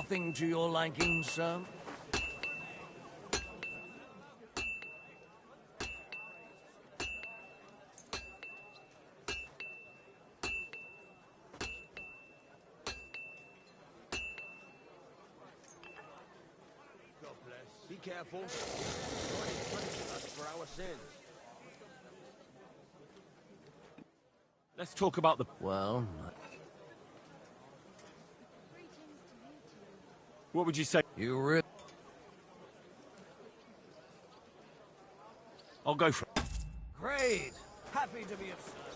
nothing to your liking, sir? Be careful. God is punishing us for our sins. Let's talk about the... Well, What would you say? you really... I'll go for it. Great! Happy to be of service.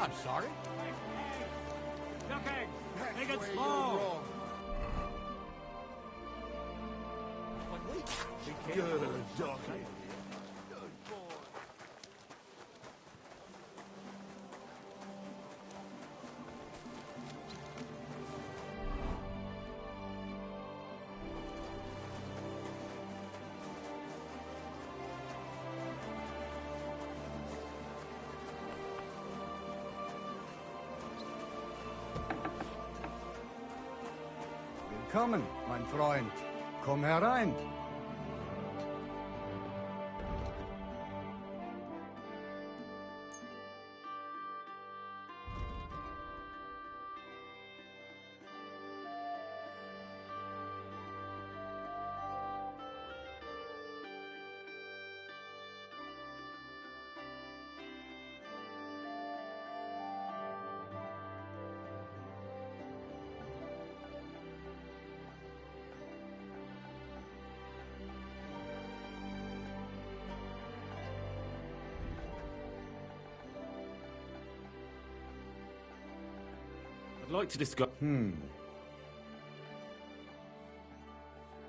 I'm sorry. Ducking! Take it Where slow! you're wrong. Good ducky. Willkommen, mein Freund. Komm herein. I'd like to discuss...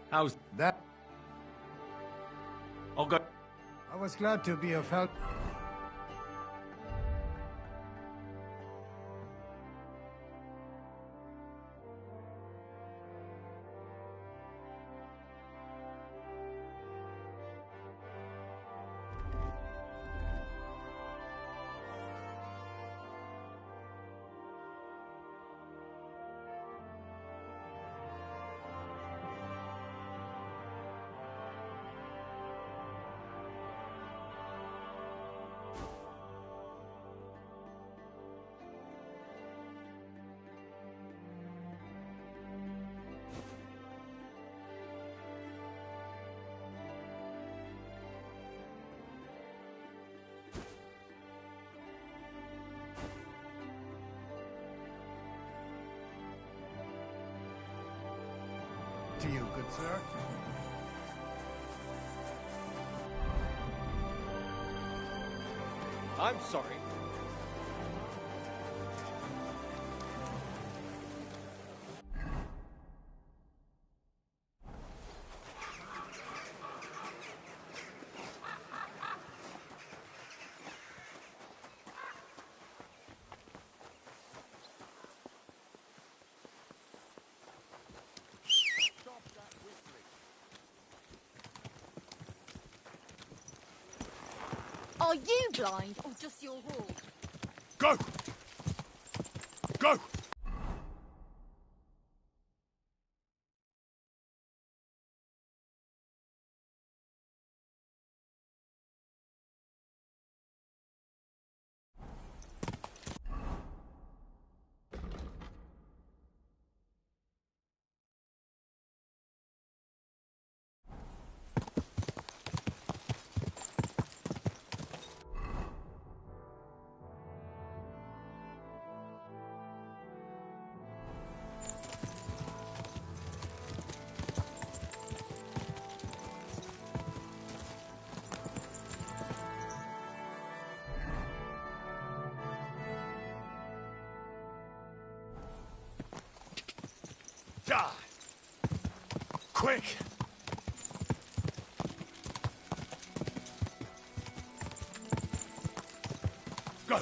How's... That I'll go... I was glad to be of help. To you, good sir. I'm sorry. Are you blind or just your horse? Go! Go! Die! Quick! Go!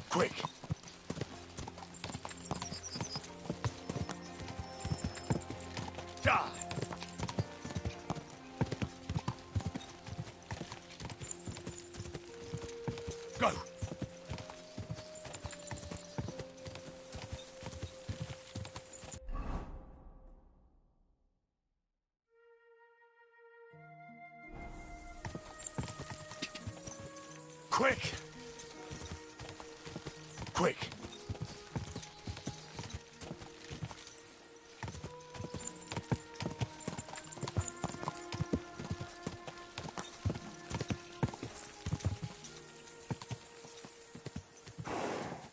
Quick! Die! Go! Quick! Quick!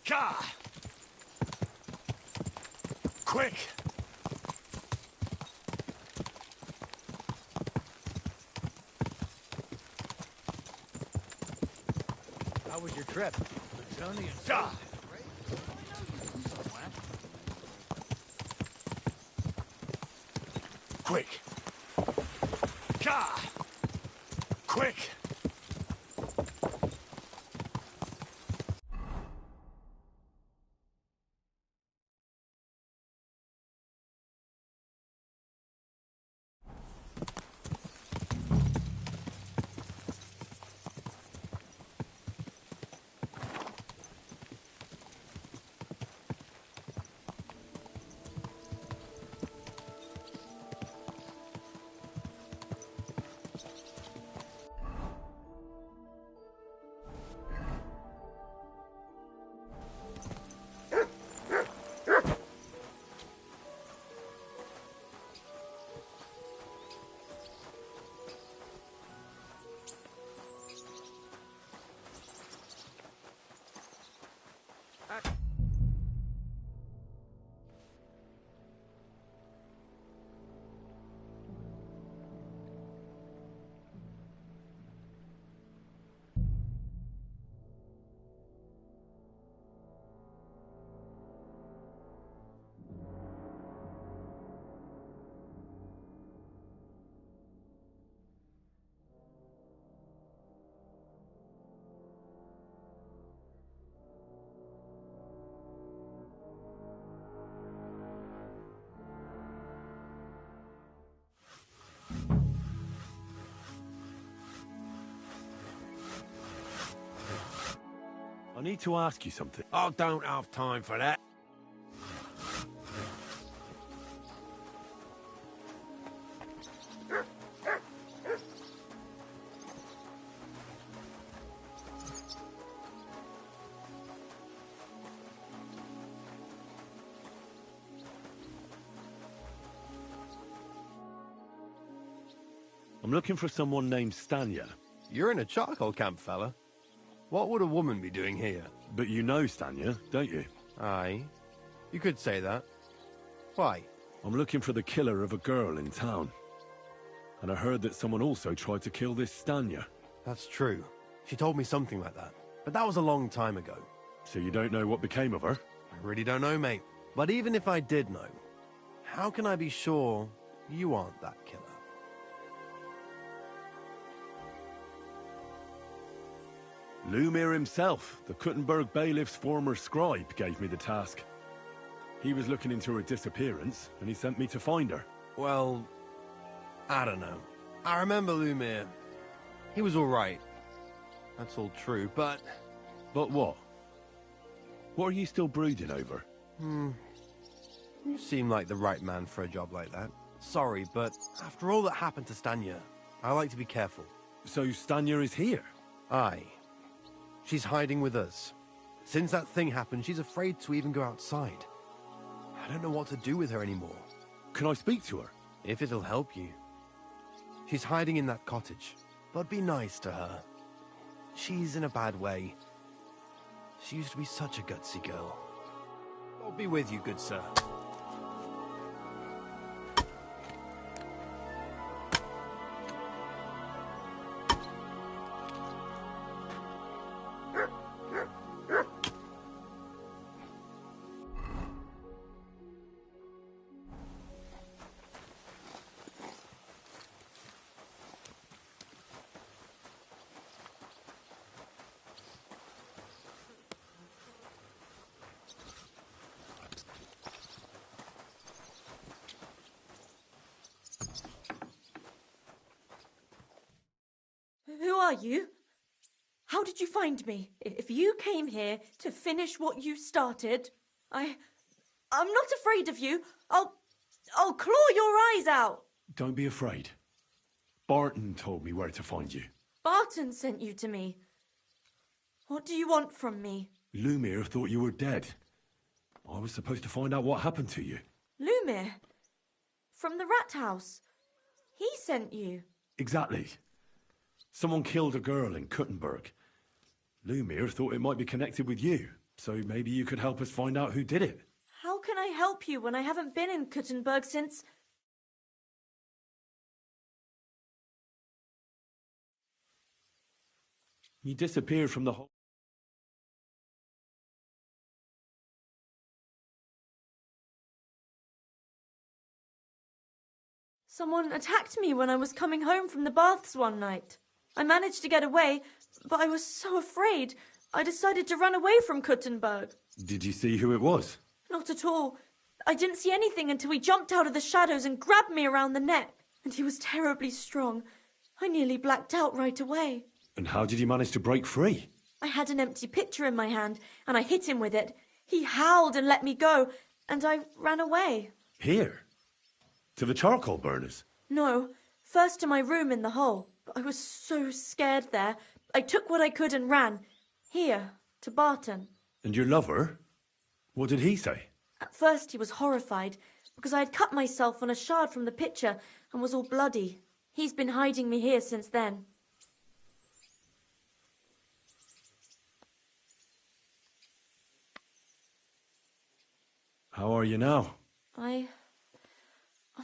Ka! Quick! How was your trip? It's only a Die! somewhere. Quick! Ka! Quick! need to ask you something. I don't have time for that. I'm looking for someone named Stanya. You're in a charcoal camp, fella. What would a woman be doing here? But you know Stanya, don't you? Aye. You could say that. Why? I'm looking for the killer of a girl in town. And I heard that someone also tried to kill this Stanya. That's true. She told me something like that. But that was a long time ago. So you don't know what became of her? I really don't know, mate. But even if I did know, how can I be sure you aren't that killer? Lumir himself, the Kuttenberg bailiff's former scribe, gave me the task. He was looking into her disappearance, and he sent me to find her. Well, I don't know. I remember Lumir. He was alright. That's all true, but... But what? What are you still brooding over? You seem like the right man for a job like that. Sorry, but after all that happened to Stanya, I like to be careful. So Stanya is here? Aye. She's hiding with us. Since that thing happened, she's afraid to even go outside. I don't know what to do with her anymore. Can I speak to her? If it'll help you. She's hiding in that cottage, but be nice to her. She's in a bad way. She used to be such a gutsy girl. God be with you, good sir. Who are you? How did you find me? If you came here to finish what you started, I'm not afraid of you. I'll claw your eyes out. Don't be afraid. Barton told me where to find you. Barton sent you to me. What do you want from me? Lumir thought you were dead. I was supposed to find out what happened to you. Lumir? From the rat house. He sent you. Exactly. Someone killed a girl in Kuttenberg. Lumir thought it might be connected with you, so maybe you could help us find out who did it. How can I help you when I haven't been in Kuttenberg since... You disappeared from the whole... Someone attacked me when I was coming home from the baths one night. I managed to get away, but I was so afraid. I decided to run away from Kuttenberg. Did you see who it was? Not at all. I didn't see anything until he jumped out of the shadows and grabbed me around the neck. And he was terribly strong. I nearly blacked out right away. And how did you manage to break free? I had an empty pitcher in my hand, and I hit him with it. He howled and let me go, and I ran away. Here? To the charcoal burners? No, first to my room in the hole. But I was so scared there. I took what I could and ran. Here, to Barton. And your lover? What did he say? At first he was horrified, because I had cut myself on a shard from the pitcher and was all bloody. He's been hiding me here since then. How are you now? I'm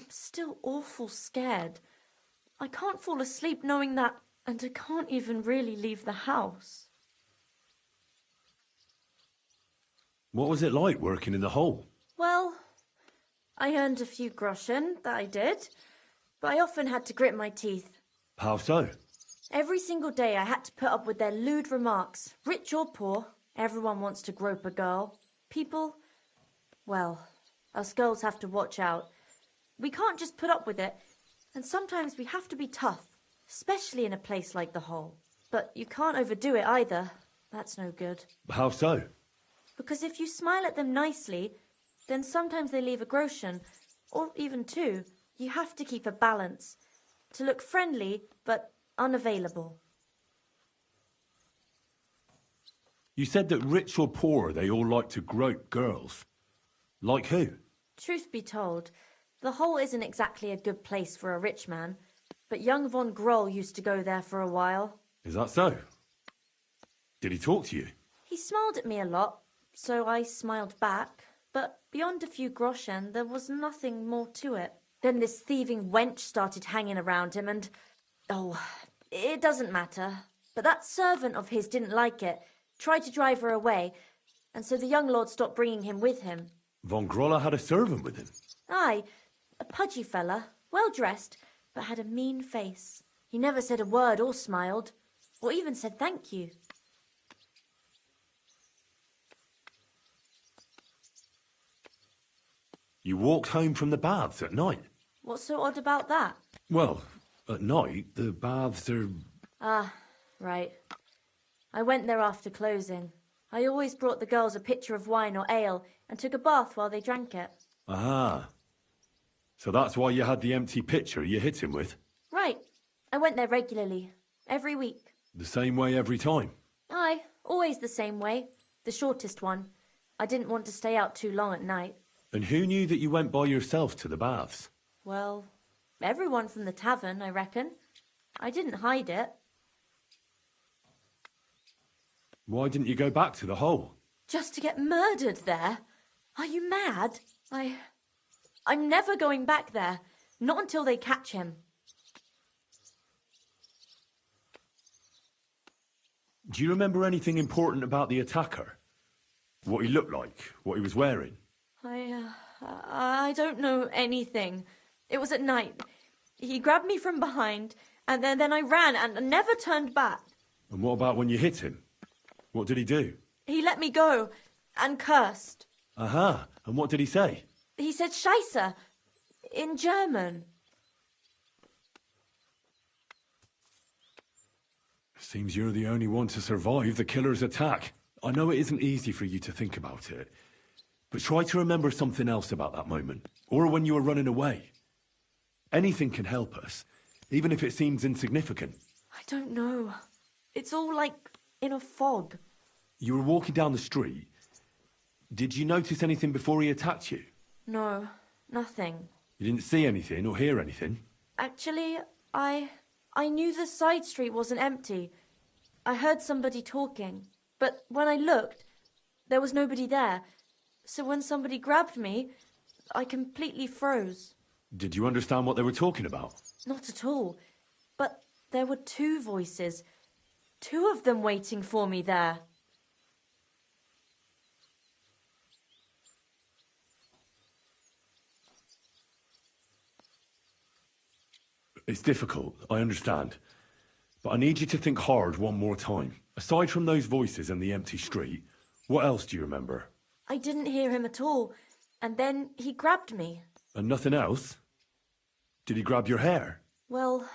still awful scared. I can't fall asleep knowing that, and I can't even really leave the house. What was it like working in the hole? Well, I earned a few groschen, that I did, but I often had to grit my teeth. How so? Every single day I had to put up with their lewd remarks. Rich or poor, everyone wants to grope a girl. People, well, us girls have to watch out. We can't just put up with it, and sometimes we have to be tough, especially in a place like the hole. But you can't overdo it either. That's no good. How so? Because if you smile at them nicely, then sometimes they leave a groschen, or even two. You have to keep a balance. To look friendly, but unavailable. You said that rich or poor, they all like to grope girls. Like who? Truth be told, the hole isn't exactly a good place for a rich man, but young von Groll used to go there for a while. Is that so? Did he talk to you? He smiled at me a lot, so I smiled back, but beyond a few groschen, there was nothing more to it. Then this thieving wench started hanging around him and... Oh, it doesn't matter. But that servant of his didn't like it, tried to drive her away, and so the young lord stopped bringing him with him. Von Groller had a servant with him? Aye, a pudgy fella, well-dressed, but had a mean face. He never said a word or smiled, or even said thank you. You walked home from the baths at night? What's so odd about that? Well, at night, the baths are... Ah, right. I went there after closing. I always brought the girls a pitcher of wine or ale and took a bath while they drank it. Ah. So that's why you had the empty pitcher you hit him with? Right. I went there regularly, every week. The same way every time? Aye, always the same way. The shortest one. I didn't want to stay out too long at night. And who knew that you went by yourself to the baths? Well, everyone from the tavern, I reckon. I didn't hide it. Why didn't you go back to the hole? Just to get murdered there? Are you mad? I'm never going back there. Not until they catch him. Do you remember anything important about the attacker? What he looked like? What he was wearing? I don't know anything. It was at night. He grabbed me from behind, and then I ran and never turned back. And what about when you hit him? What did he do? He let me go and cursed. Aha, and what did he say? He said Scheisse in German. Seems you're the only one to survive the killer's attack. I know it isn't easy for you to think about it, but try to remember something else about that moment, or when you were running away. Anything can help us, even if it seems insignificant. I don't know. It's all like in a fog. You were walking down the street. Did you notice anything before he attacked you? No, nothing. You didn't see anything or hear anything? Actually, I knew the side street wasn't empty. I heard somebody talking, but when I looked, there was nobody there. So when somebody grabbed me, I completely froze. Did you understand what they were talking about? Not at all. But there were two voices. Two of them waiting for me there. It's difficult, I understand. But I need you to think hard one more time. Aside from those voices and the empty street, what else do you remember? I didn't hear him at all. And then he grabbed me. And nothing else? Did he grab your hair? Well,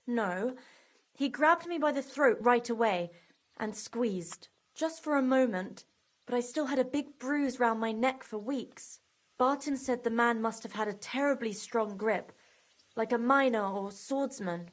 no. He grabbed me by the throat right away and squeezed. Just for a moment. But I still had a big bruise round my neck for weeks. Barton said the man must have had a terribly strong grip, like a miner or swordsman.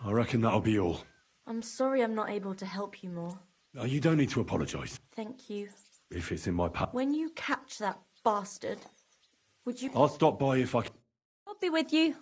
I reckon that'll be all. I'm sorry I'm not able to help you more. You don't need to apologise. Thank you. If it's in my power. When you catch that bastard, would you... I'll stop by if I can. I'll be with you.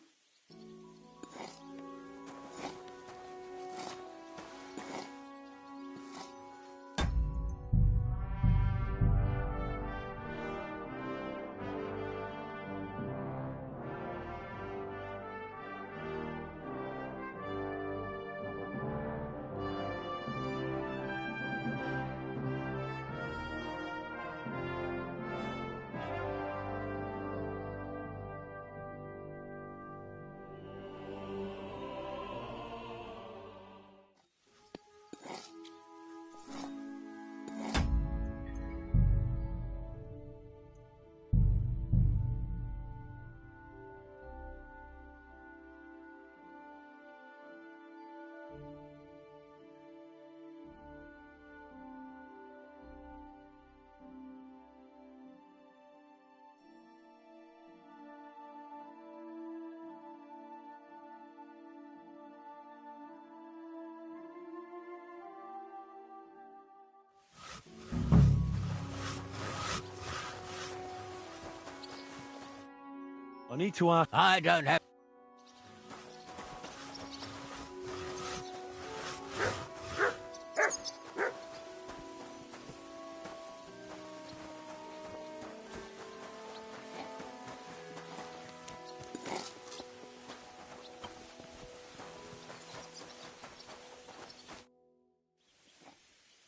I need to ask. I don't have...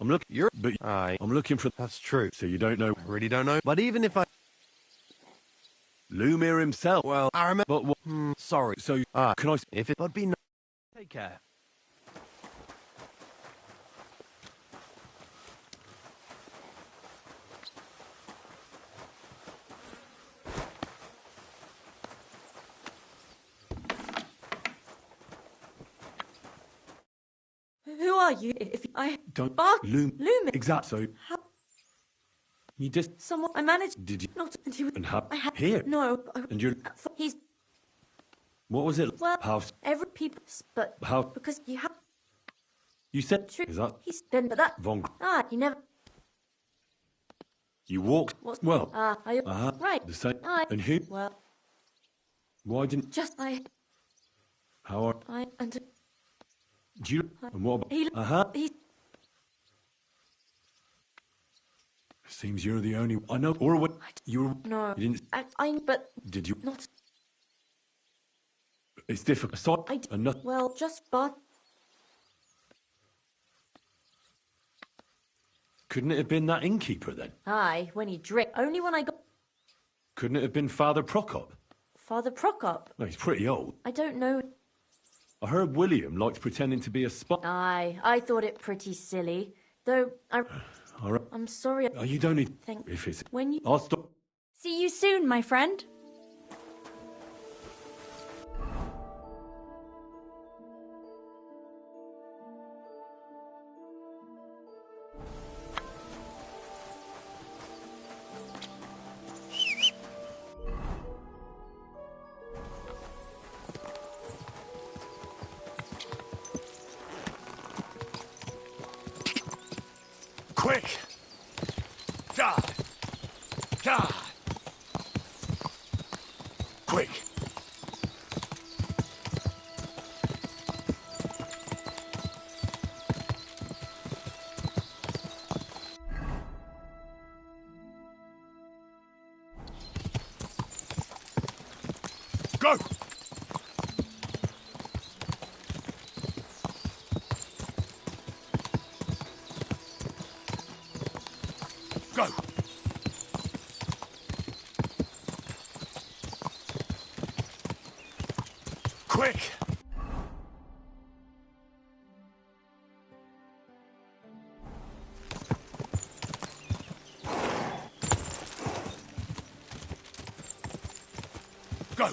I'm looking. You're... But I'm looking for. That's true. So you don't know. I really don't know. But even if I... Lumir himself. Well, I remember... But what? Sorry. So can I? If it... But be nice. Take care. Who are you? If I... Don't. Bark... Lume. Exactly. So How... you just. Someone... I managed... Did you? Not... And he was... And how? I had... Here. No. And you're. He's... What was it? Well... How? Every people... But... How? Because you have... You said. True. Is that He's been... But that... Von? He never... You walked. What's... Well. I... Right. The same. I... And who? Well... Why didn't? Just I... How are? And... Do you? And what about? He... He... Seems you're the only. I know. Or what? You were. No. You didn't. But... Did you? Not... It's difficult. So, and not. Well, just but... Couldn't it have been that innkeeper then? Aye, when he drank. Only when I got... Couldn't it have been Father Prokop? Father Prokop. No, he's pretty old. I don't know. I heard William liked pretending to be a spy. Aye, I thought it pretty silly. Though, All right. I'm sorry. Oh, you don't need. Think... If it's. When you... I'll stop. See you soon, my friend. Quick! God! God! Quick! Go! Go! Quick! Go!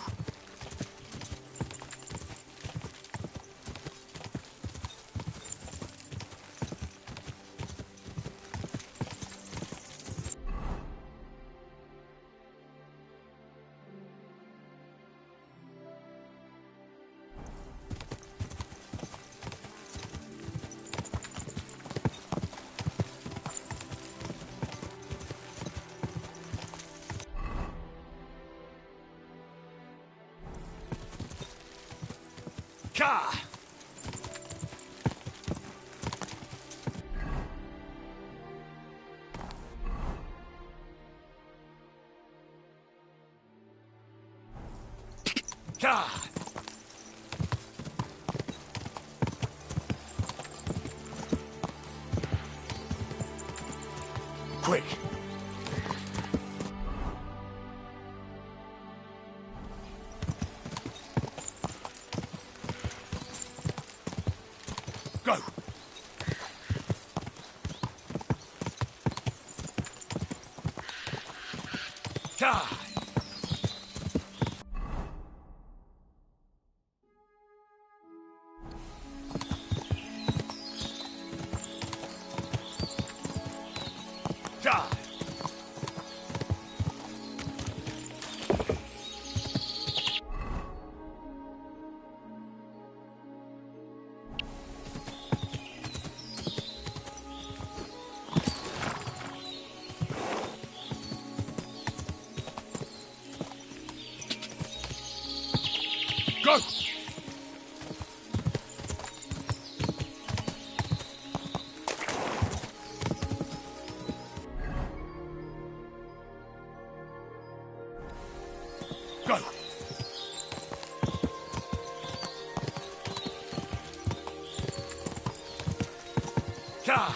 Ka! Ka! Quick! Go! Ka! Ka! Go! Go! Ka!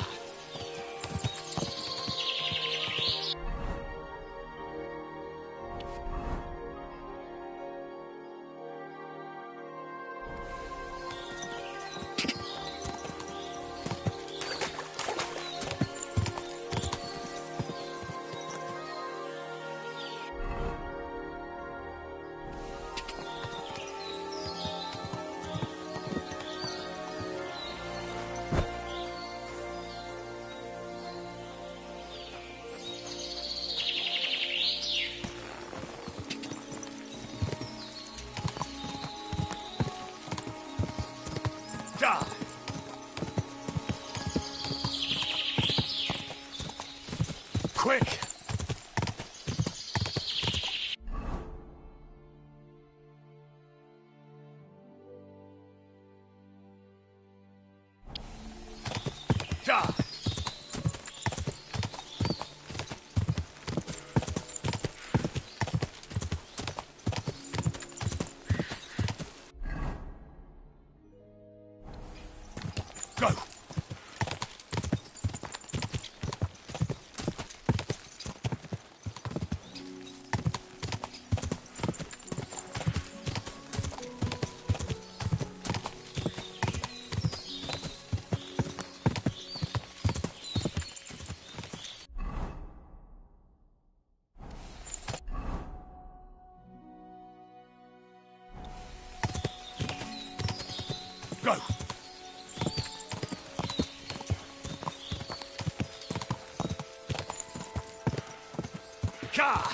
Ka! Quick! Ka! Go! Go! Ka!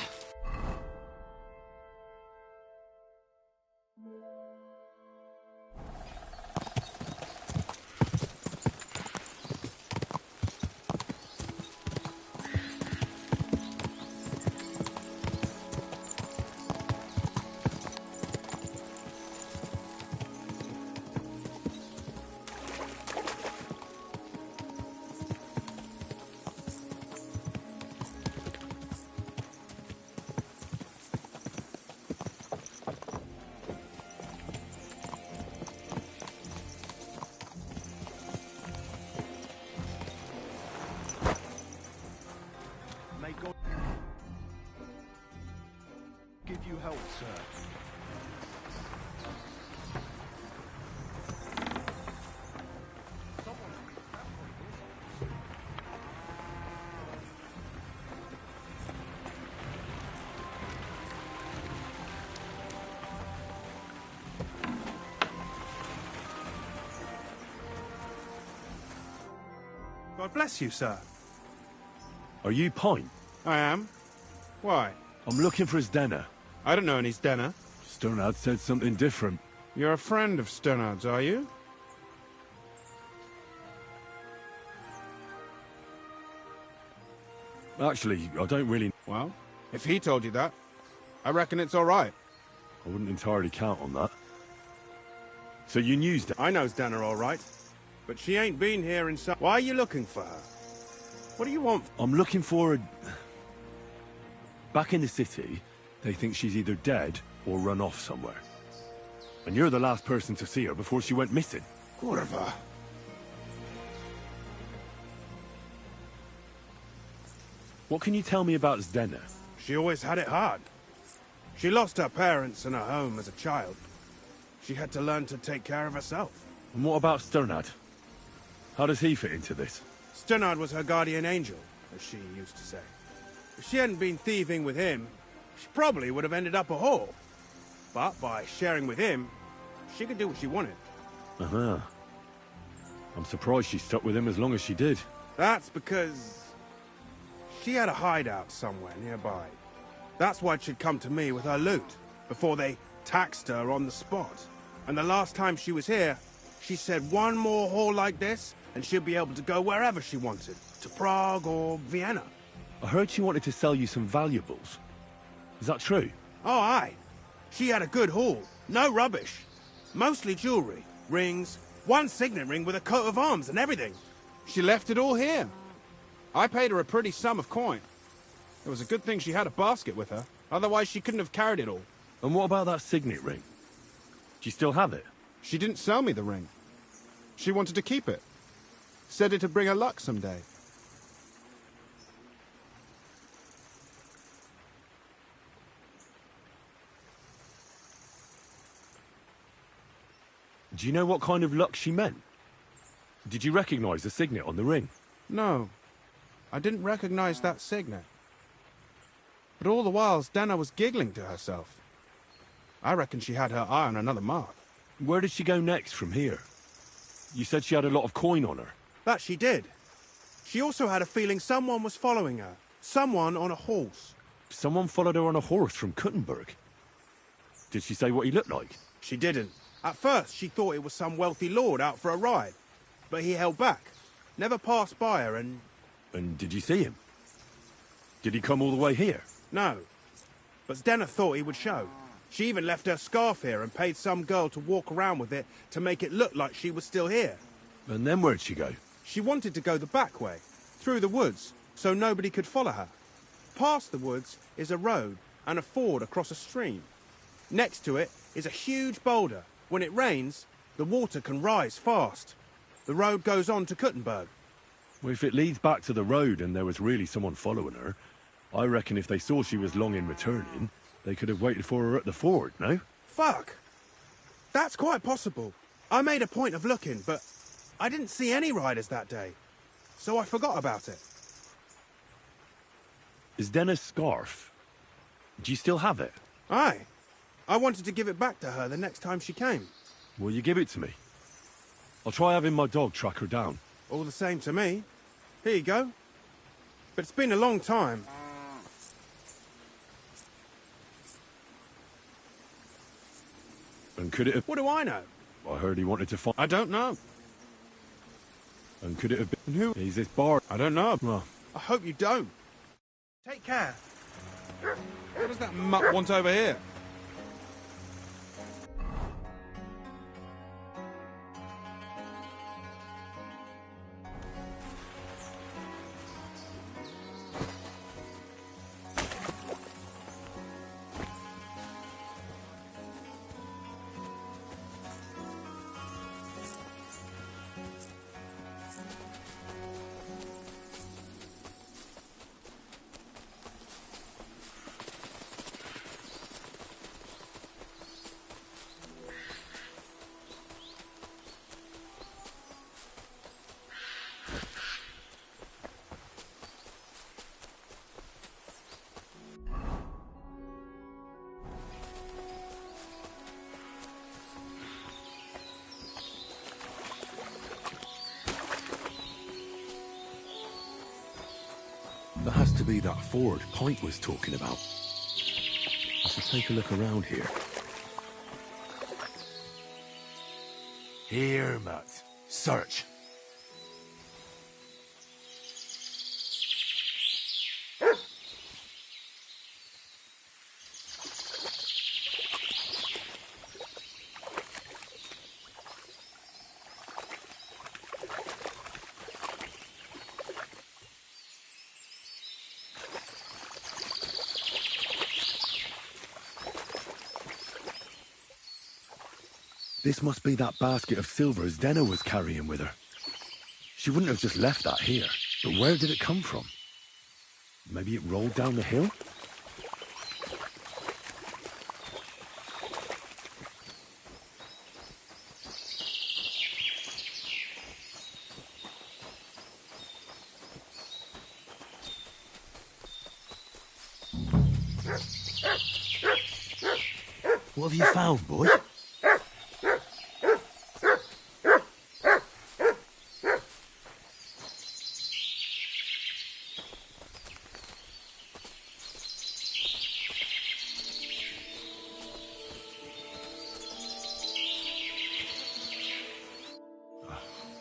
May God give you help, sir. God bless you, sir. Are you Pine? I am. Why? I'm looking for his denner. I don't know any Stenner. Stonard said something different. You're a friend of Sternard's, are you? Actually, I don't really... Well, if he told you that, I reckon it's all right. I wouldn't entirely count on that. So you knew that? I know Stena all right, but she ain't been here in some... Why are you looking for her? What do you want? I'm looking for a... Back in the city, they think she's either dead or run off somewhere. And you're the last person to see her before she went missing. Kurva. What can you tell me about Zdena? She always had it hard. She lost her parents and her home as a child. She had to learn to take care of herself. And what about Sternad? How does he fit into this? Sternard was her guardian angel, as she used to say. If she hadn't been thieving with him, she probably would have ended up a whore. But by sharing with him, she could do what she wanted. Uh-huh. I'm surprised she stuck with him as long as she did. That's because she had a hideout somewhere nearby. That's why she'd come to me with her loot, before they taxed her on the spot. And the last time she was here, she said one more haul like this, and she'll be able to go wherever she wanted. To Prague or Vienna. I heard she wanted to sell you some valuables. Is that true? Oh, aye. She had a good haul. No rubbish. Mostly jewelry, rings, one signet ring with a coat of arms and everything. She left it all here. I paid her a pretty sum of coin. It was a good thing she had a basket with her. Otherwise, she couldn't have carried it all. And what about that signet ring? Do you still have it? She didn't sell me the ring. She wanted to keep it. Said it'd bring her luck someday. Do you know what kind of luck she meant? Did you recognize the signet on the ring? No. I didn't recognize that signet. But all the while, Stena was giggling to herself. I reckon she had her eye on another mark. Where did she go next from here? You said she had a lot of coin on her. That she did. She also had a feeling someone was following her. Someone on a horse. Someone followed her on a horse from Kuttenberg. Did she say what he looked like? She didn't. At first, she thought it was some wealthy lord out for a ride. But he held back. Never passed by her and... And did you see him? Did he come all the way here? No. But Stena thought he would show. She even left her scarf here and paid some girl to walk around with it to make it look like she was still here. And then where'd she go? She wanted to go the back way, through the woods, so nobody could follow her. Past the woods is a road and a ford across a stream. Next to it is a huge boulder. When it rains, the water can rise fast. The road goes on to Kuttenberg. Well, if it leads back to the road and there was really someone following her, I reckon if they saw she was long in returning, they could have waited for her at the ford, no? Fuck! That's quite possible. I made a point of looking, but I didn't see any riders that day, so I forgot about it. Is Denna's scarf? Do you still have it? Aye. I wanted to give it back to her the next time she came. Will you give it to me? I'll try having my dog track her down. All the same to me. Here you go. But it's been a long time. And could it have... What do I know? I heard he wanted to find... I don't know. And could it have been... And who? He's this bar... I don't know. Well, I hope you don't. Take care. What does that mutt want over here? that has to be that ford Pint was talking about. I should take a look around here. Here, Mutt. Search. This must be that basket of silver Zdenna was carrying with her. She wouldn't have just left that here, but where did it come from? Maybe it rolled down the hill? What have you found, boy?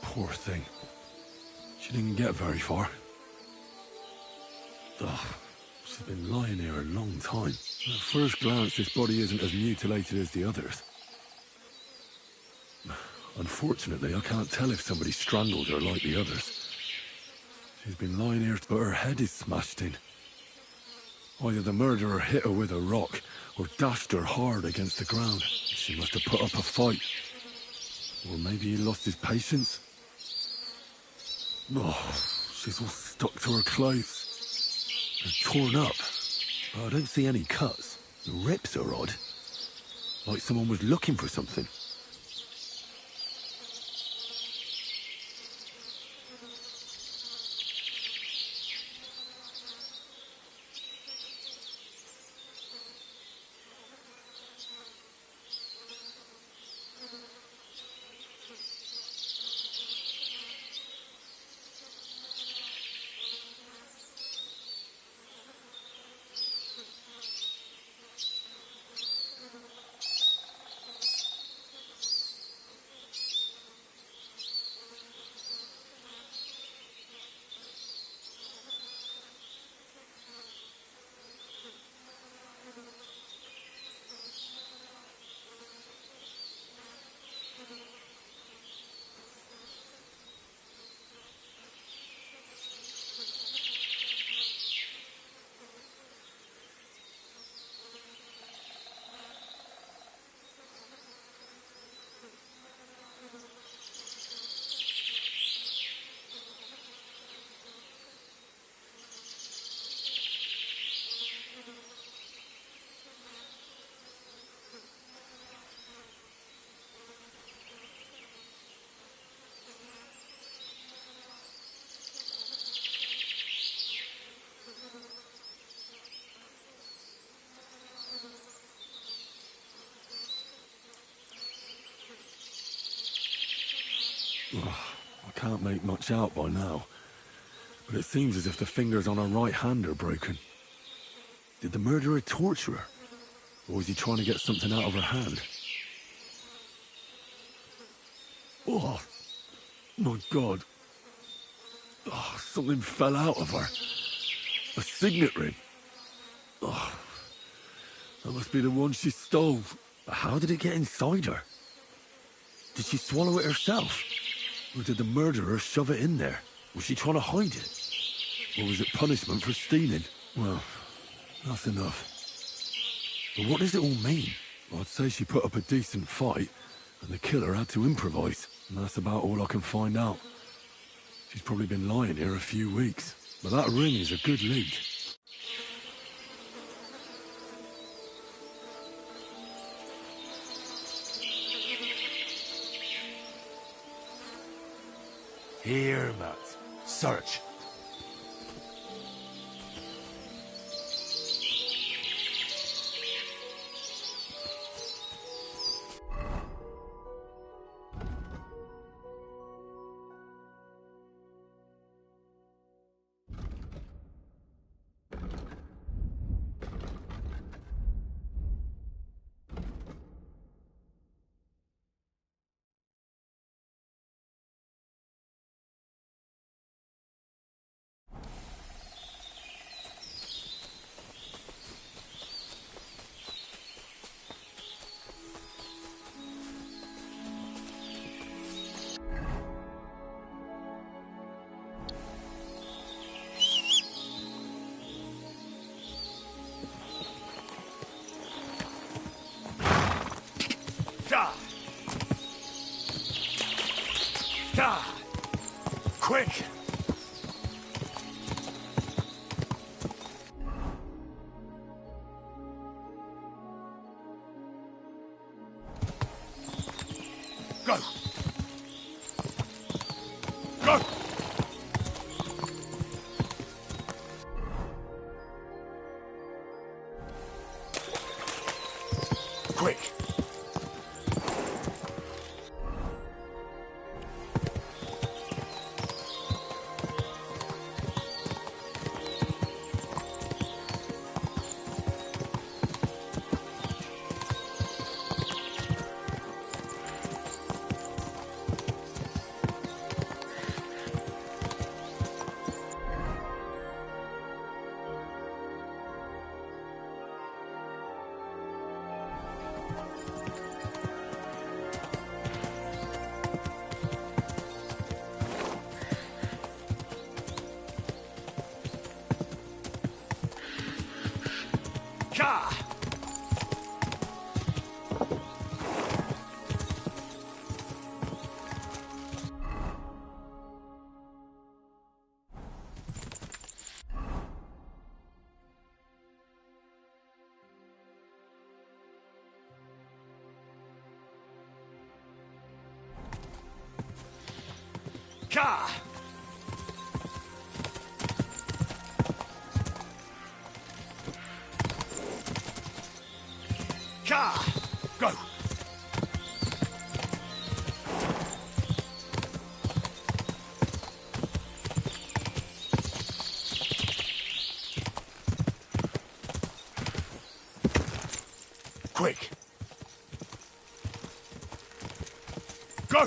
Poor thing. She didn't get very far. Ugh, she's been lying here a long time. At first glance, this body isn't as mutilated as the others. Unfortunately, I can't tell if somebody strangled her like the others. She's been lying here, but her head is smashed in. Either the murderer hit her with a rock, or dashed her hard against the ground. She must have put up a fight. Or maybe he lost his patience. Oh, she's all stuck to her clothes. They're torn up, but I don't see any cuts. The rips are odd. Like someone was looking for something. Ugh, I can't make much out by now, but it seems as if the fingers on her right hand are broken. Did the murderer torture her? Or was he trying to get something out of her hand? Oh, my God. Oh, something fell out of her. A signet ring. Oh, that must be the one she stole. But how did it get inside her? Did she swallow it herself? Or did the murderer shove it in there? Was she trying to hide it? Or was it punishment for stealing? Well, that's enough. But what does it all mean? I'd say she put up a decent fight, and the killer had to improvise. And that's about all I can find out. She's probably been lying here a few weeks. But that ring is a good lead. Here, Matt. Search. Go! Go! Quick! Ka! Ka! Ka! Go! Quick! Go!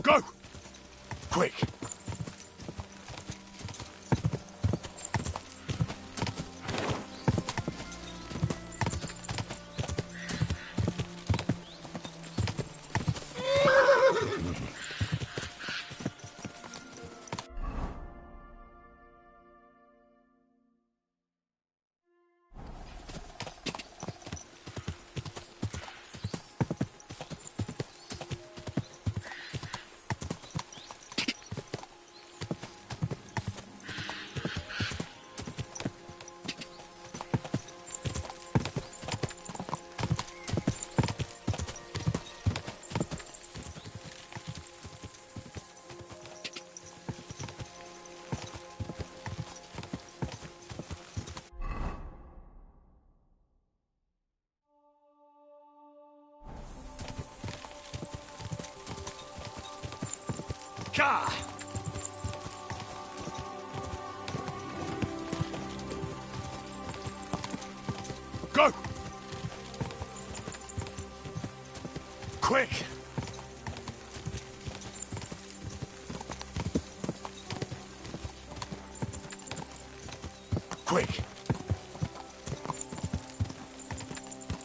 Go! Quick! Ka! Go! Quick! Quick!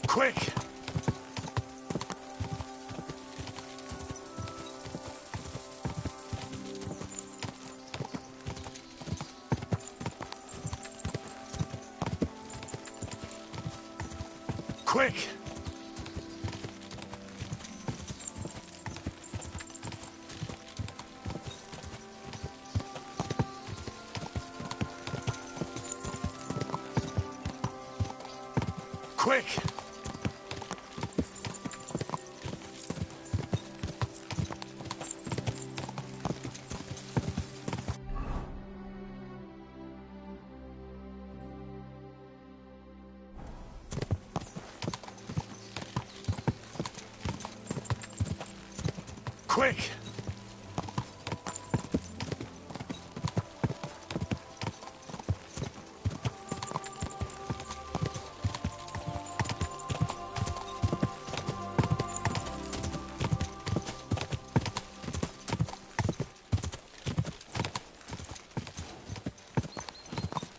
Quick! Quick! Quick! Quick!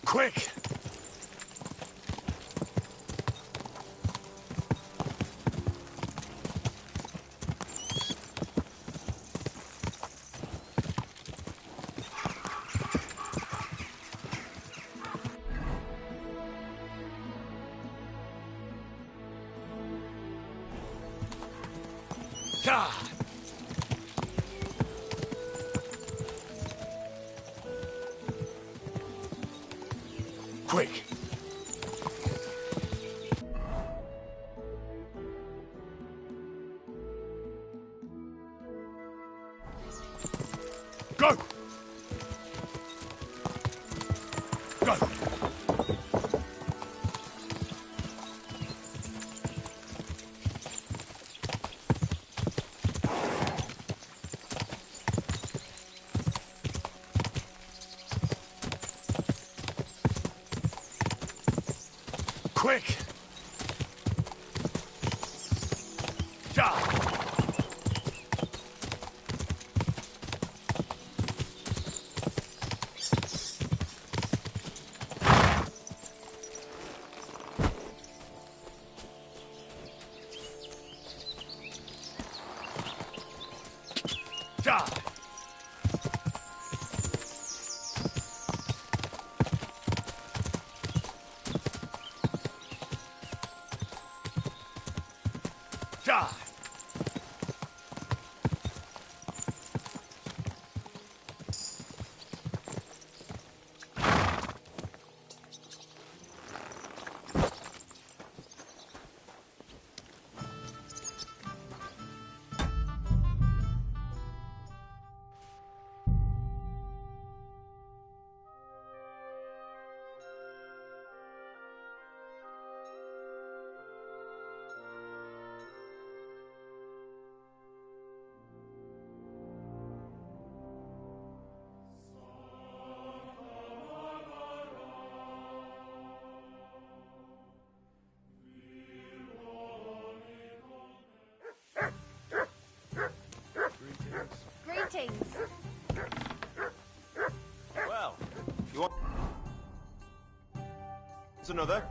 Quick! God! Quick! Go! Go! Quick! Ja! Ja! Ja! Greetings. Well, you want... It's another.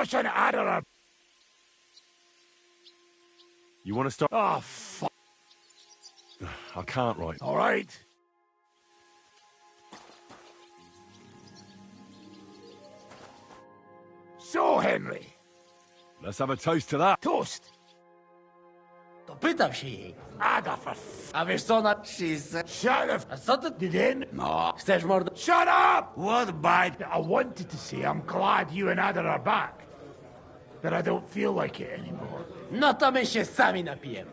Ocean Adder! You want to start? Oh, fuck. I can't right. All right. So, Henry. Let's have a toast to that. Toast. Pytam się jej. Ada, for f... A wiesz co ona... She's... Shut up! A co ty... Didn't? No. Chcesz mordo... Shut up! What bite? I wanted to say I'm glad you and Ada are back. But I don't feel like it anymore. No to my się sami napijemy.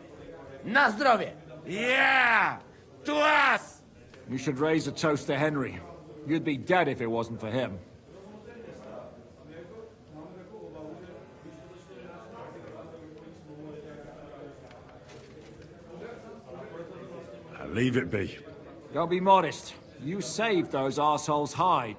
Na zdrowie. Yeah! To us! You should raise a toast to Henry. You'd be dead if it wasn't for him. Leave it be. Don't be modest. You saved those arseholes' hide.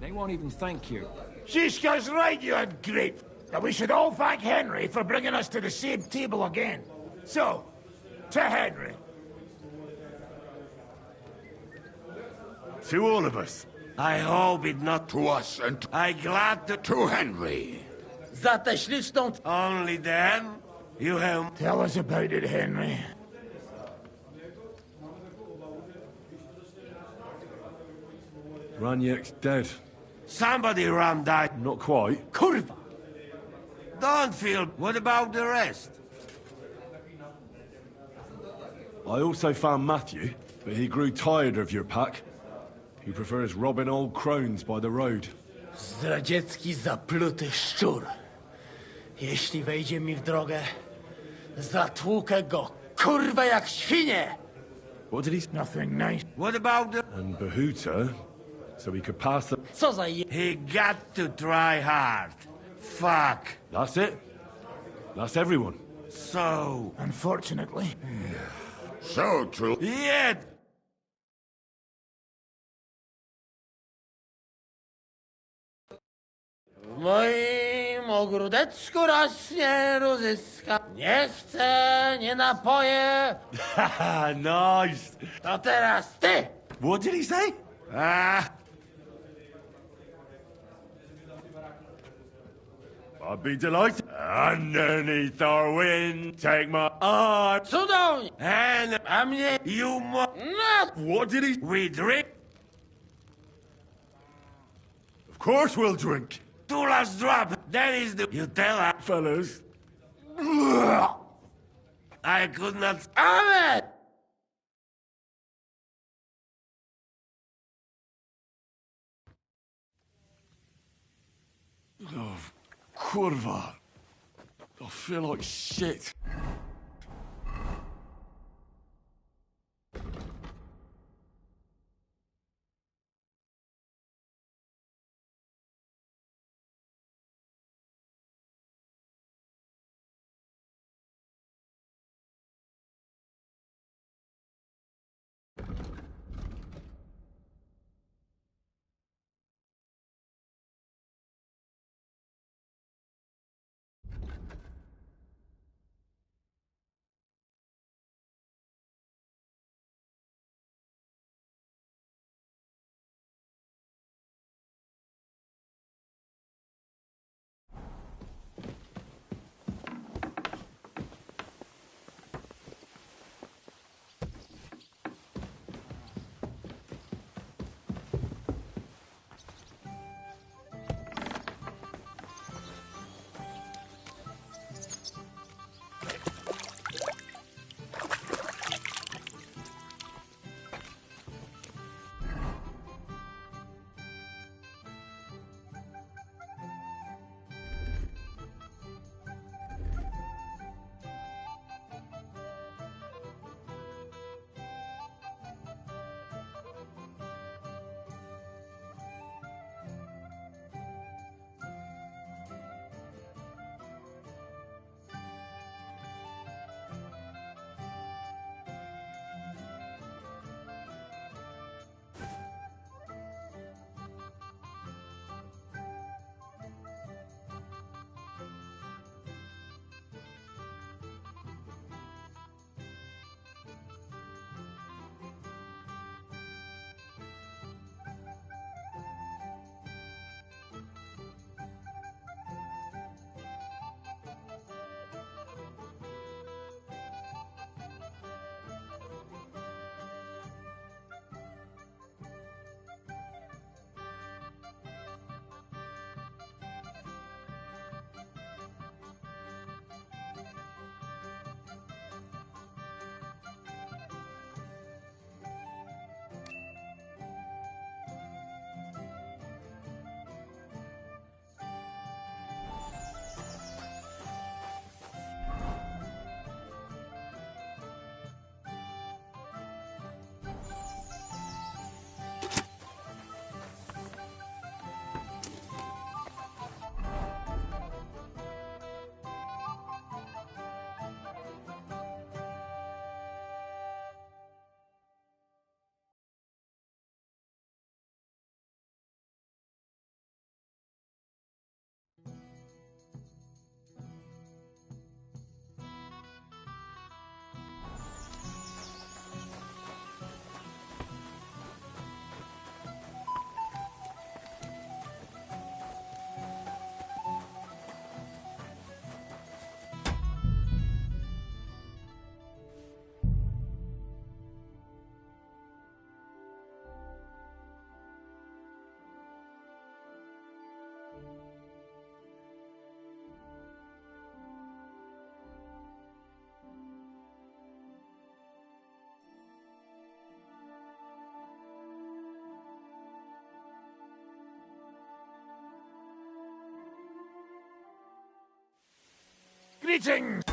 They won't even thank you. Shishka's right, you grape! that we should all thank Henry for bringing us to the same table again. So, to Henry. To all of us. I hope it not to us, and I glad to Henry. Za tę śliczną... Only then, you have... Tell us about it, Henry. Raniek's dead. Somebody ram died. Not quite. Kurwa! Don't feel... What about the rest? I also found Matthew, but he grew tired of your pack. He prefers robbing old crones by the road. Zdradziecki, zapluty szczur. Jeśli wejdzie mi w drogę, zatłukę go, kurwa, jak świnie! What did he say? Nothing nice. What about the... And Bahuta, so he could pass the... Co za je... He got to try hard. Fuck. That's it. That's everyone. So... Unfortunately. So true. Yet... W moim ogródeczku rośnie różyska. Nie chcę, nie napoję. Nice. To teraz ty! What did he say? Ah... I'd be delighted. Underneath our wind, take my arm. Cudownie! And... A mnie... You mo... No! What did he... We drink... Of course we'll drink. Two last drop. That is the... You tell her... Fellas. I could not... Amen! Oh, kurwa. I feel like shit. Greetings!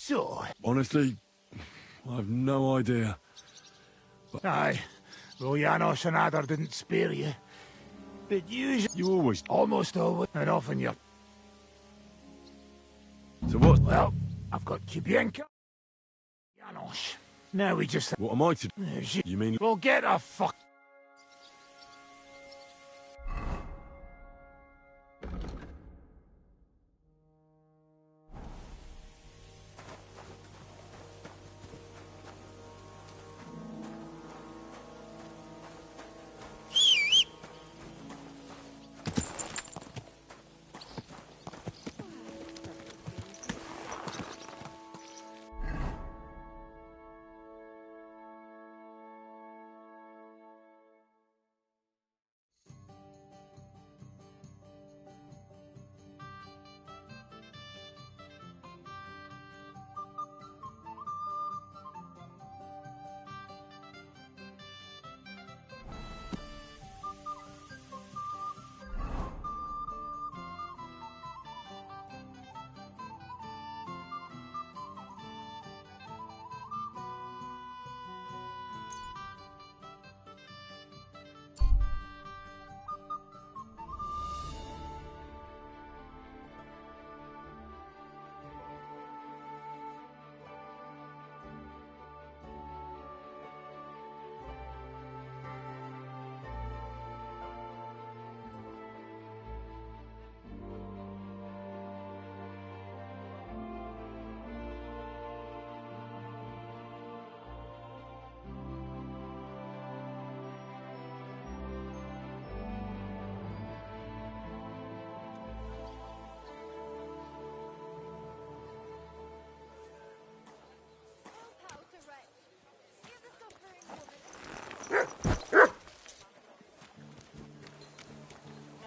So... Honestly, I've no idea. Aye. Well, Janos and Adder didn't spare you. But you always... Almost always. And often you... So what? Well, I've got Kubienka. Janos. Now we just... What am I to... You mean... Well, get a fuck...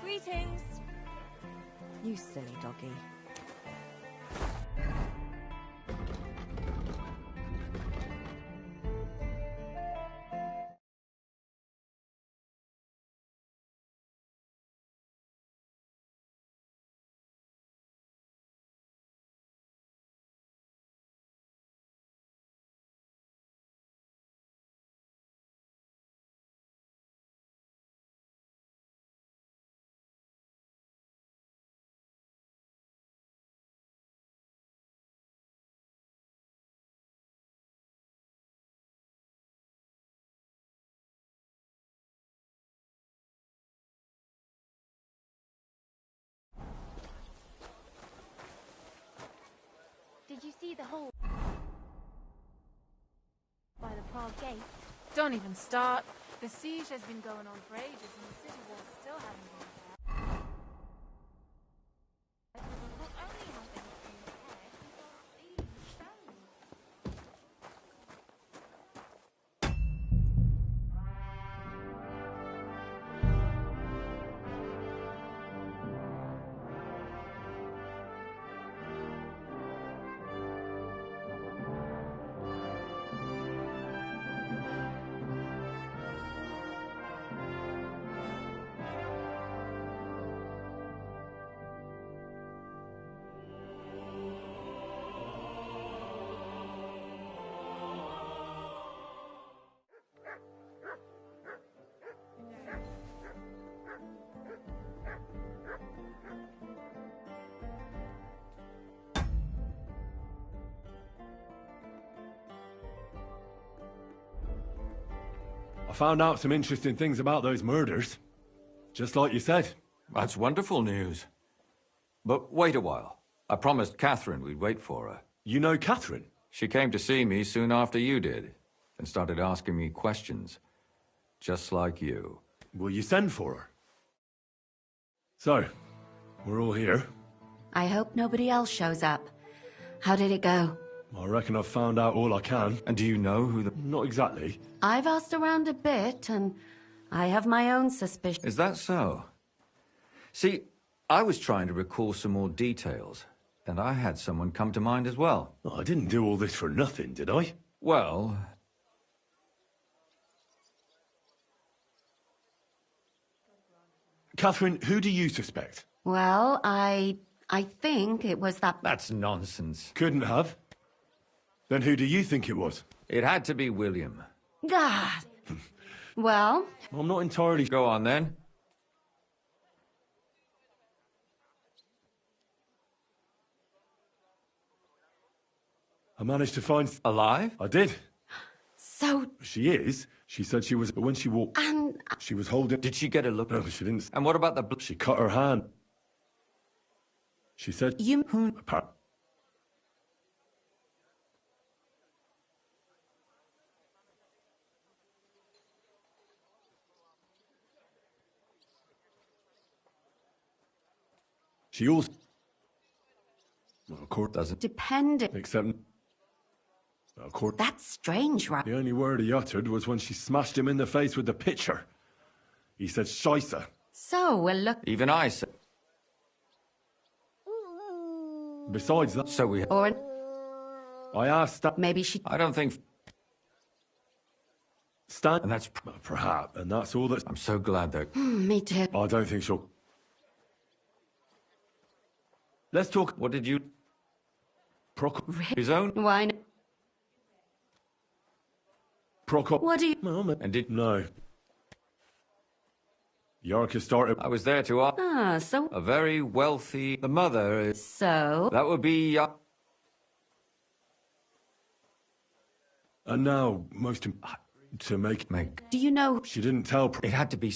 Greetings. You silly doggy. Did you see the hole? gate. Don't even start. The siege has been going on for ages and the city walls still haven't been repaired. Not only have they not been repaired, people are being stoned. I found out some interesting things about those murders. Just like you said. That's wonderful news. But wait a while. I promised Catherine we'd wait for her. You know Catherine? She came to see me soon after you did, and started asking me questions. Just like you. Will you send for her? So, we're all here. I hope nobody else shows up. How did it go? I reckon I've found out all I can. And do you know who the... Not exactly. I've asked around a bit, and I have my own suspicions. Is that so? See, I was trying to recall some more details, and I had someone come to mind as well. I didn't do all this for nothing, did I? Well... Catherine, who do you suspect? Well, I think it was that... That's nonsense. Couldn't have. Then who do you think it was? It had to be William. God. Well? I'm not entirely... Go on, then. I managed to find... Alive? I did. So... She is. She said she was... But when she walked... And... She was holding... Did she get a look? No, she didn't. And what about the... She cut her hand. She said... You... She also... Well, of course doesn't. Dependent... Except... Of course... That's strange, right? The only word he uttered was when she smashed him in the face with the pitcher. He said, Scheisse. So, well, look... Even I said... Besides that... So we... Or... I asked that... Maybe she... I don't think... Stan... And that's... Perhaps. And that's all that... I'm so glad that... Me too. I don't think she'll... Let's talk... What did you... His own? Why... Prokop... What do you... And did... No. Yarka started... I was there to... Ah, so... A very wealthy... The mother is... So... That would be... And now, to make... Do you know... She didn't tell... It had to be...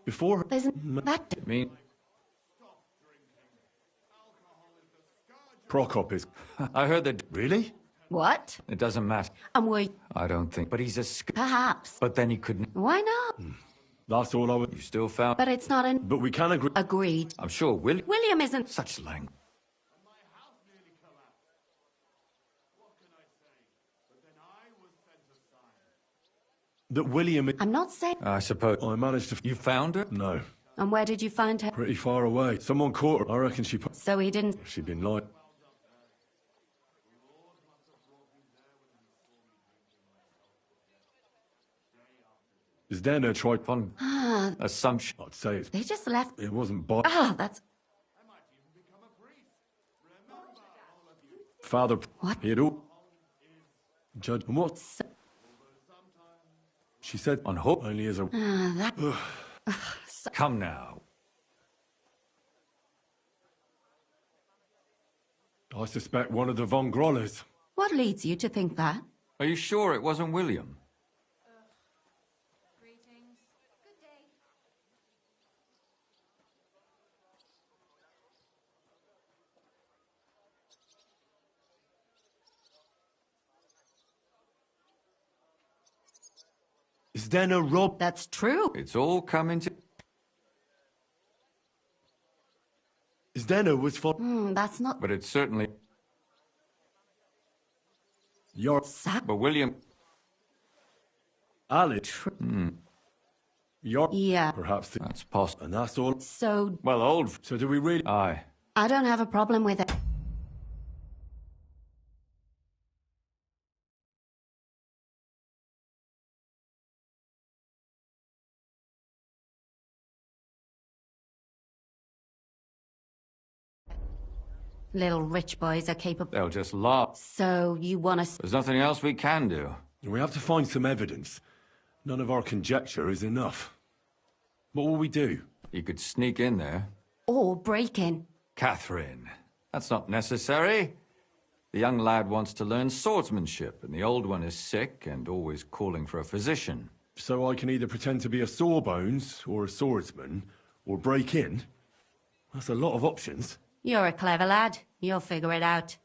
Before... Isn't that... I mean... Prokop is... I heard that... Really? What? It doesn't matter. And we... I don't think... But he's a... Perhaps. But then he couldn't... Why not? That's all I would... You still found... But it's not an... But we can agree... Agreed. I'm sure William isn't... Such language. That William... I'm not saying... I suppose... I managed to... You found her? No. And where did you find her? Pretty far away. Someone caught her. I reckon she... So he didn't... She'd been like... Is there no tried... On assumption. I'd say it's... They just left... It wasn't bought... Ah, that's... Father... What? He'd all... Judge... And what? So... She said... On hook? Only as a... that... Come now. I suspect one of the Von Grollers. What leads you to think that? Are you sure it wasn't William? Greetings. Good day. Zdeno robbed... That's true. It's all coming to... Zdeno was for... That's not... But it's certainly... You're... But William... Alex... You're... Yeah. Perhaps... That's possible. And that's all... So... Well, old... So do we really... Aye. I don't have a problem with it. Little rich boys are capable... They'll just laugh. So, you want to... There's nothing else we can do. We have to find some evidence. None of our conjecture is enough. What will we do? You could sneak in there. Or break in. Catherine, that's not necessary. The young lad wants to learn swordsmanship, and the old one is sick and always calling for a physician. So I can either pretend to be a sawbones, or a swordsman, or break in? That's a lot of options. You're a clever lad. You'll figure it out.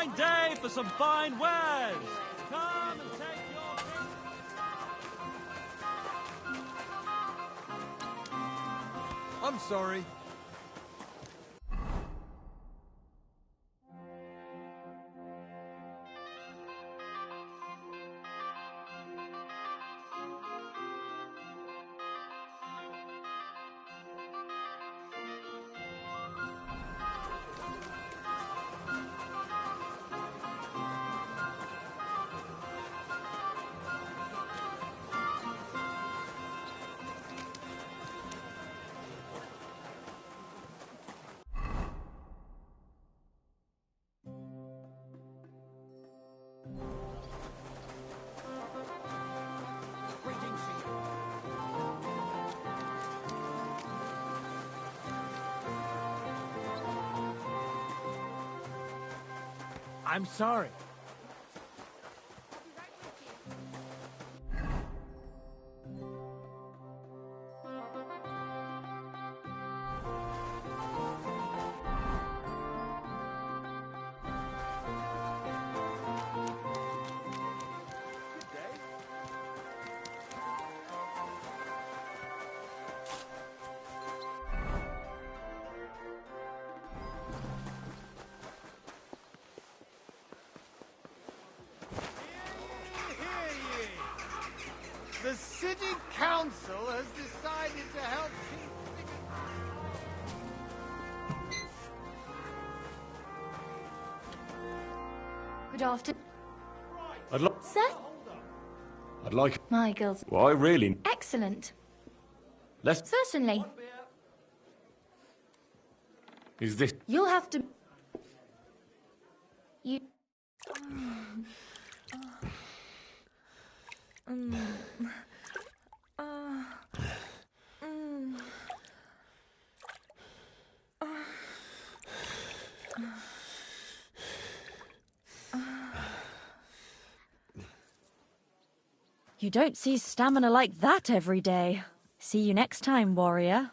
fine day for some fine wares. Come and take your pick. I'm sorry. I'm sorry. The city council has decided to help keep... Good afternoon. I'd Sir? like... Michael's. Why, really? Excellent. Let's... Certainly. Is this... You'll have to... You... You don't see stamina like that every day. See you next time, warrior.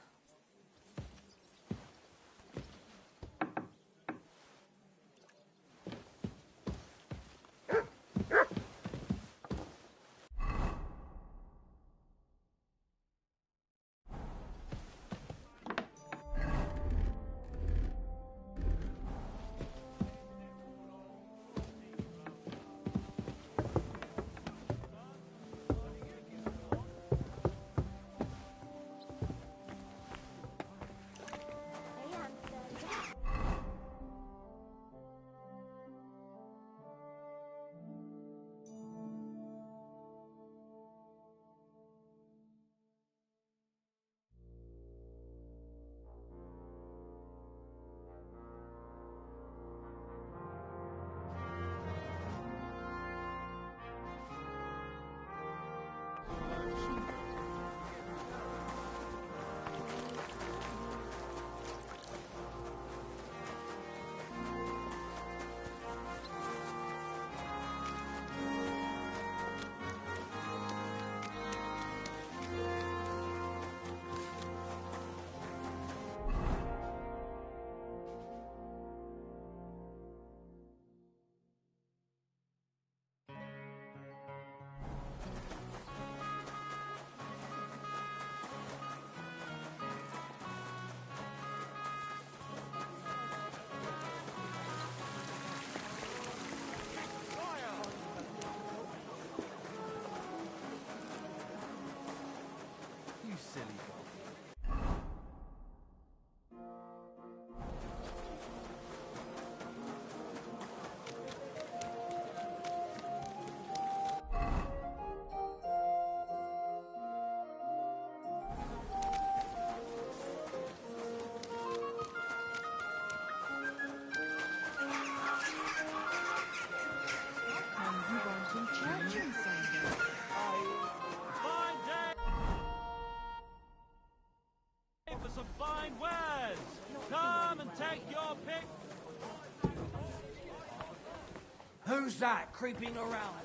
Who's that creeping around?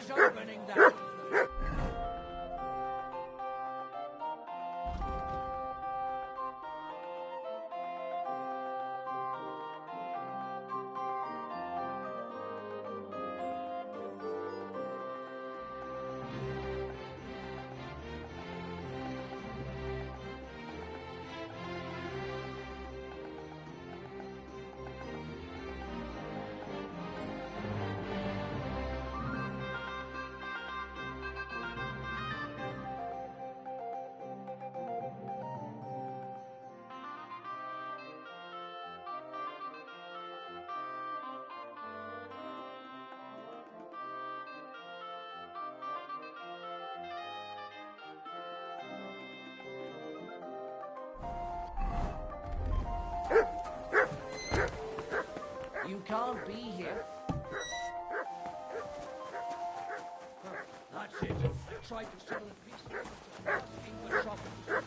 Who's opening that? You can't be here. That's it. I tried to settle it peacefully. English officers.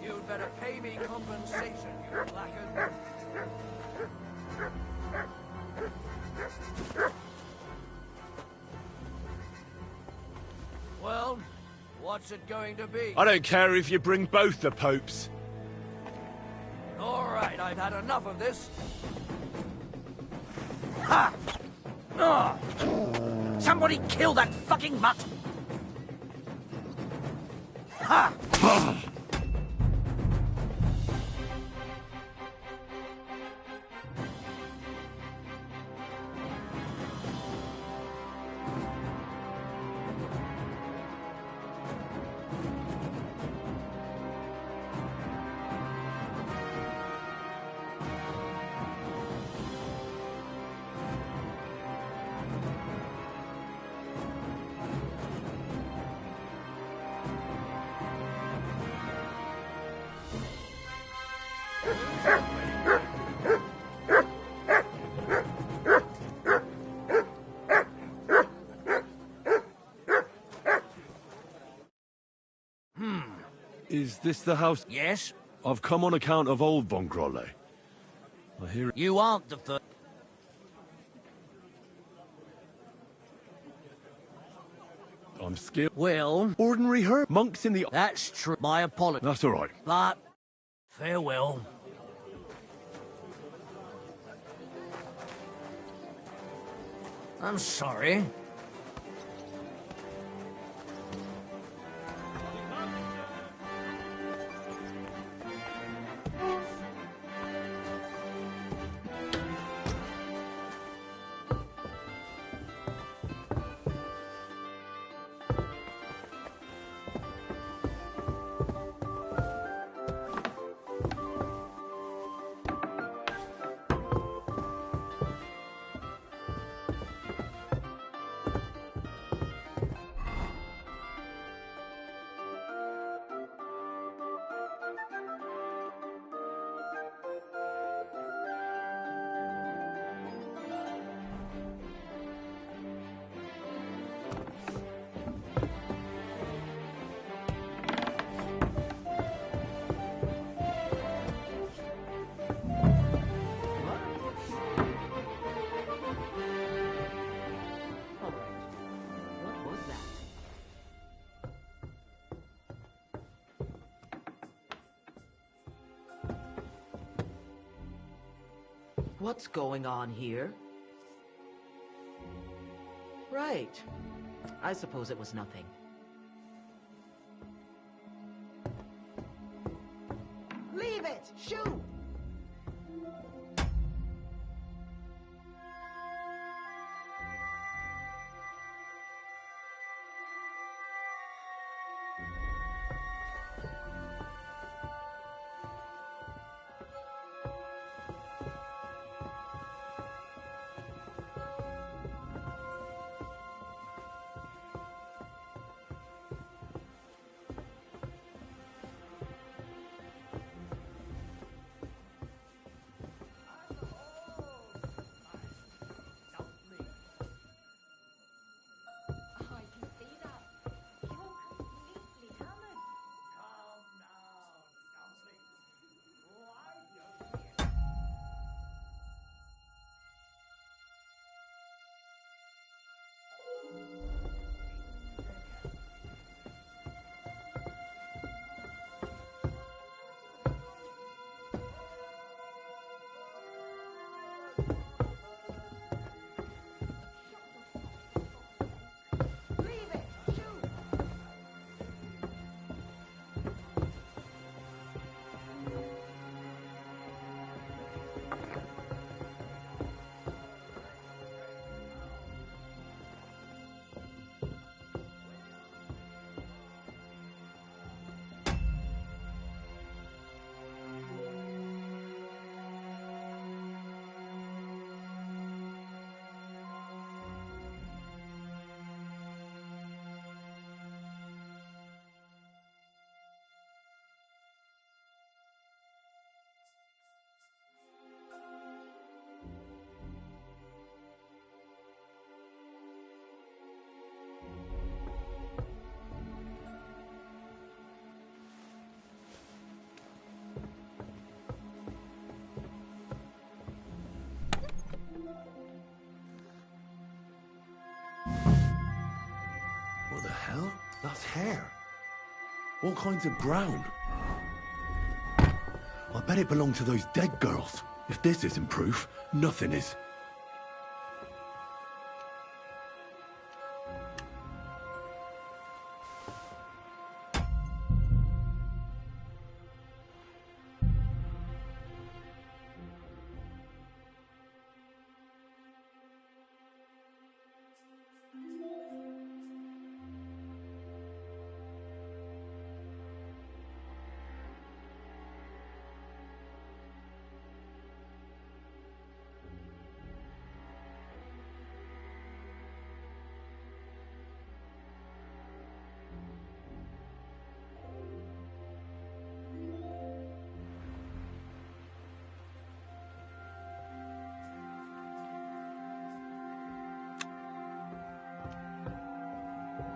You'd better pay me compensation, you blackguard. Well, what's it going to be? I don't care if you bring both the popes. All right, I've had enough of this. Ha! Ugh. Somebody kill that fucking mutt! Ha! Is this the house? Yes? I've come on account of old Von Grolle. I hear it. You aren't the first. I'm skilled. Well, Ordinary herb. Monks in the... that's true. My apologies. That's all right. But, farewell. I'm sorry. What's going on here? Right. I suppose it was nothing. Leave it! Shoot! hair. All kinds of brown. I bet it belonged to those dead girls. If this isn't proof, nothing is.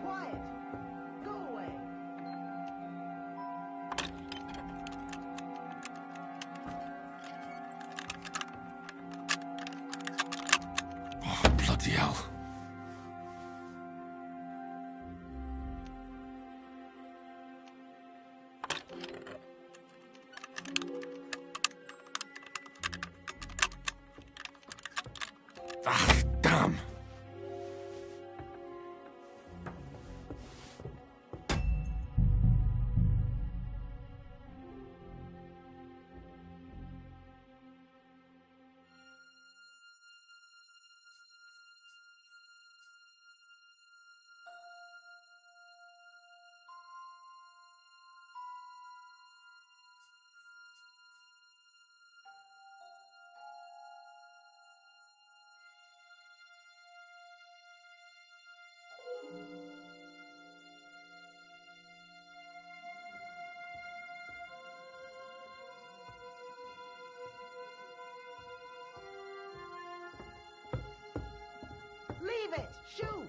Quiet! Go away! Oh, bloody hell. Ah, damn. Leave it! Shoo!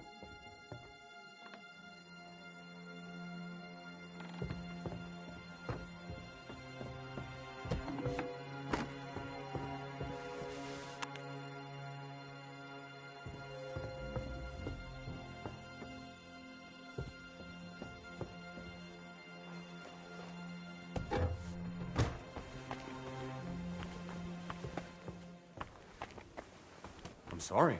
I'm sorry.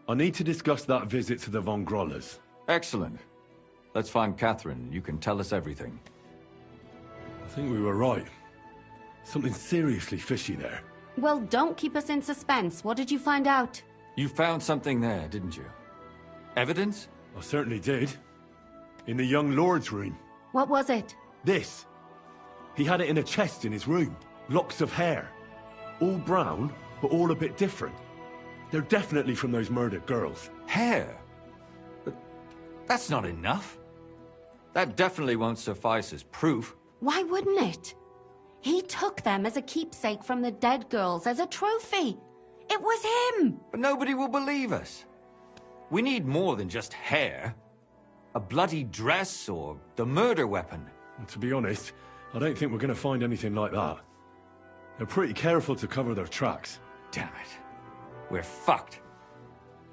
I need to discuss that visit to the Von Grollers. Excellent. Let's find Catherine. You can tell us everything. I think we were right. Something seriously fishy there. Well, don't keep us in suspense. What did you find out? You found something there, didn't you? Evidence? I certainly did. In the young lord's room. What was it? This. He had it in a chest in his room. Locks of hair. All brown, but all a bit different. They're definitely from those murdered girls. Hair? But that's not enough. That definitely won't suffice as proof. Why wouldn't it? He took them as a keepsake from the dead girls, as a trophy. It was him! But nobody will believe us. We need more than just hair. A bloody dress or the murder weapon. And to be honest, I don't think we're going to find anything like that. They're pretty careful to cover their tracks. Damn it. We're fucked.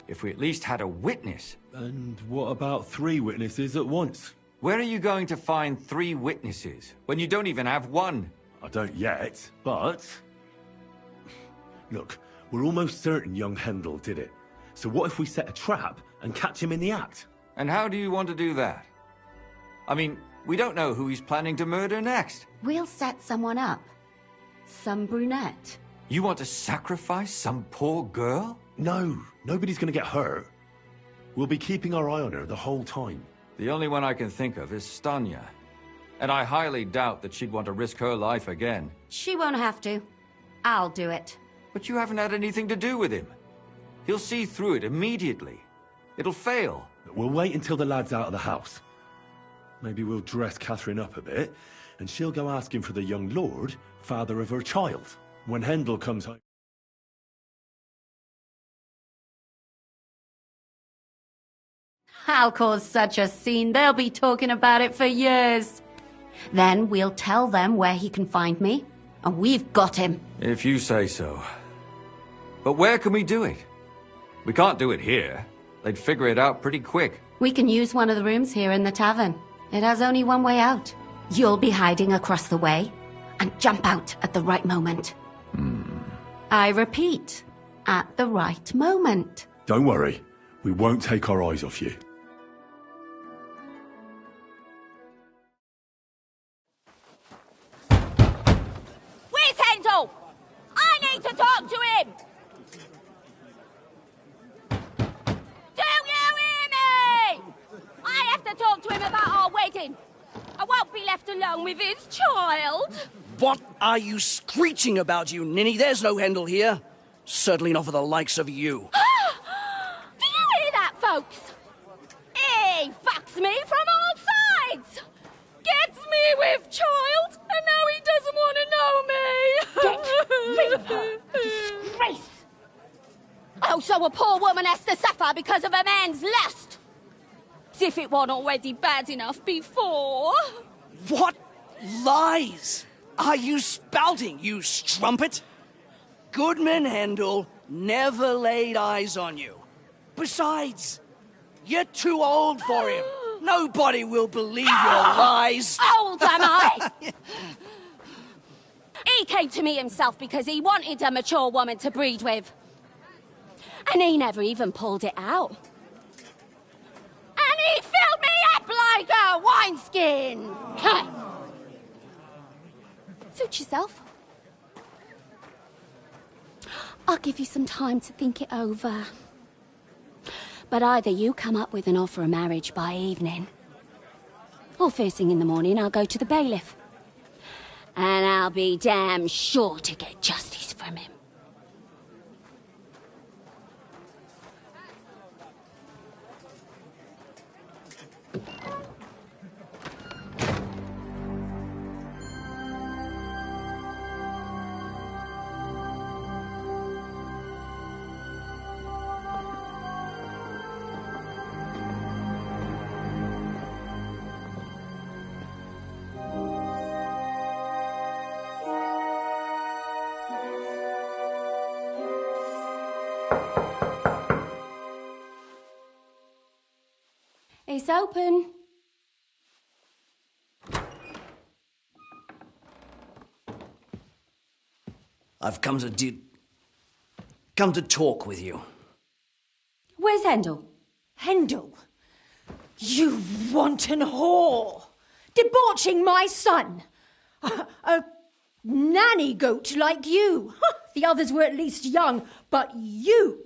If we at least had a witness. And what about 3 witnesses at once? Where are you going to find 3 witnesses when you don't even have one? I don't yet, but... Look, we're almost certain young Hendel did it. So what if we set a trap and catch him in the act? And how do you want to do that? I mean, we don't know who he's planning to murder next. We'll set someone up. Some brunette. You want to sacrifice some poor girl? No, nobody's gonna get hurt. We'll be keeping our eye on her the whole time. The only one I can think of is Stanya. And I highly doubt that she'd want to risk her life again. She won't have to. I'll do it. But you haven't had anything to do with him. He'll see through it immediately. It'll fail. We'll wait until the lad's out of the house. Maybe we'll dress Catherine up a bit, and she'll go asking for the young lord, father of her child, when Hendel comes home. I'll cause such a scene, they'll be talking about it for years. Then we'll tell them where he can find me, and we've got him. If you say so. But where can we do it? We can't do it here. They'd figure it out pretty quick. We can use one of the rooms here in the tavern. It has only one way out. You'll be hiding across the way, and jump out at the right moment. I repeat, at the right moment. Don't worry, we won't take our eyes off you. Where's Hendel? I need to talk to him! Do you hear me? I have to talk to him about our wedding. I won't be left alone with his child. What are you screeching about, you ninny? There's no Hendel here. Certainly not for the likes of you. Do you hear that, folks? He fucks me from all sides. Gets me with child, and now he doesn't want to know me. Get rid of her. Disgrace. Oh, so a poor woman has to suffer because of a man's lust. As if it wasn't already bad enough before. What lies are you spouting, you strumpet? Goodman Hendel never laid eyes on you. Besides, you're too old for him. Nobody will believe your lies. Old am I? He came to me himself because he wanted a mature woman to breed with. And he never even pulled it out. And he filled me up like a wineskin. Suit yourself. I'll give you some time to think it over. But either you come up with an offer of marriage by evening, or first thing in the morning I'll go to the bailiff. And I'll be damn sure to get justice from him. It's open. I've come to talk with you. Where's Hendel? Hendel? You wanton whore! Debauching my son! A nanny goat like you! The others were at least young, but you!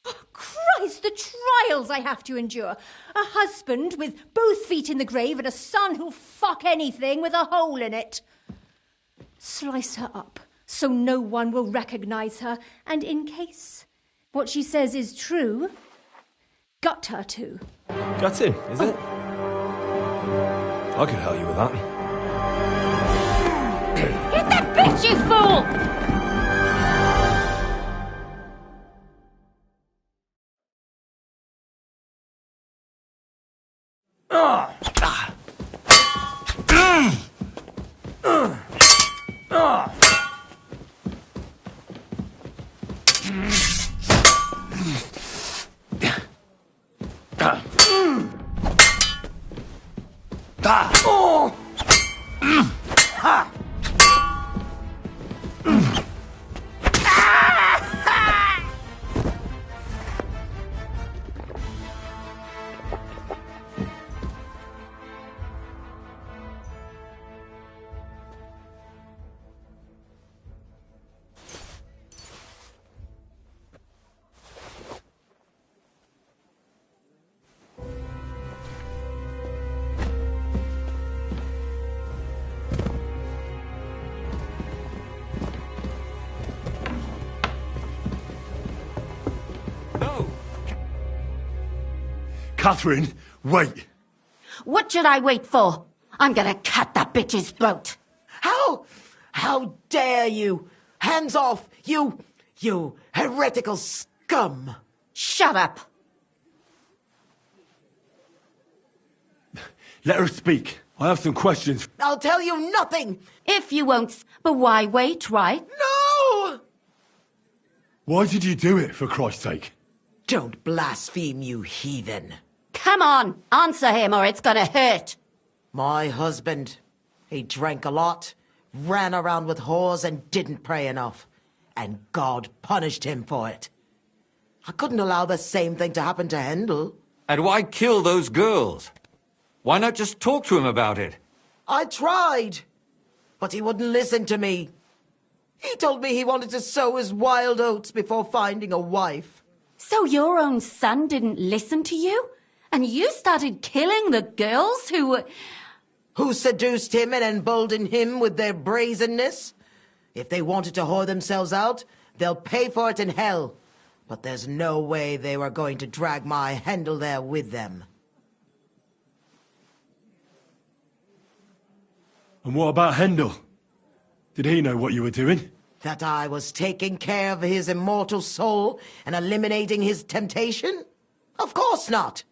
Oh, Christ, the trials I have to endure. A husband with both feet in the grave and a son who'll fuck anything with a hole in it. Slice her up so no one will recognize her, and in case what she says is true, gut her too. Gutting, is it? I could help you with that. Get that bitch, you fool! Catherine, wait. What should I wait for? I'm gonna cut that bitch's throat. How dare you? Hands off, you heretical scum! Shut up! Let her speak. I have some questions. I'll tell you nothing! If you won't, but why wait, right? No! Why did you do it, for Christ's sake? Don't blaspheme, you heathen. Come on, answer him or it's gonna hurt. My husband, he drank a lot, ran around with whores and didn't pray enough. And God punished him for it. I couldn't allow the same thing to happen to Hendel. And why kill those girls? Why not just talk to him about it? I tried, but he wouldn't listen to me. He told me he wanted to sow his wild oats before finding a wife. So your own son didn't listen to you? And you started killing the girls who were... Who seduced him and emboldened him with their brazenness? If they wanted to whore themselves out, they'll pay for it in hell. But there's no way they were going to drag my Hendel there with them. And what about Hendel? Did he know what you were doing? That I was taking care of his immortal soul and eliminating his temptation? Of course not.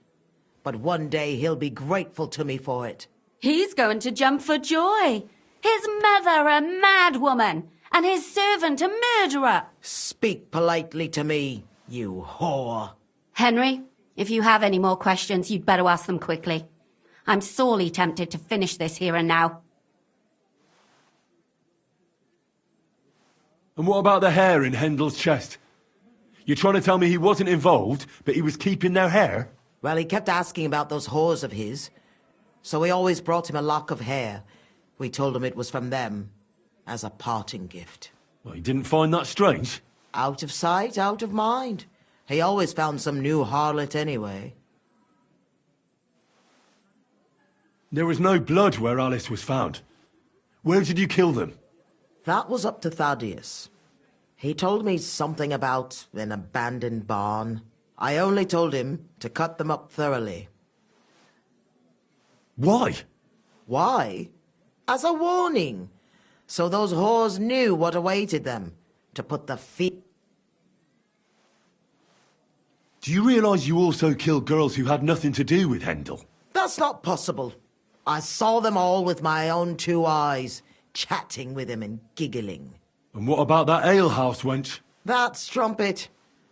But one day he'll be grateful to me for it. He's going to jump for joy. His mother a mad woman, and his servant a murderer. Speak politely to me, you whore. Henry, if you have any more questions, you'd better ask them quickly. I'm sorely tempted to finish this here and now. And what about the hair in Hendel's chest? You're trying to tell me he wasn't involved, but he was keeping their hair? Well, he kept asking about those whores of his. So we always brought him a lock of hair. We told him it was from them, as a parting gift. Well, he didn't find that strange? Out of sight, out of mind. He always found some new harlot anyway. There was no blood where Alice was found. Where did you kill them? That was up to Thaddeus. He told me something about an abandoned barn. I only told him to cut them up thoroughly. Why? Why? As a warning. So those whores knew what awaited them. To put the feet... Do you realise you also killed girls who had nothing to do with Hendel? That's not possible. I saw them all with my own 2 eyes, chatting with him and giggling. And what about that alehouse wench? That strumpet.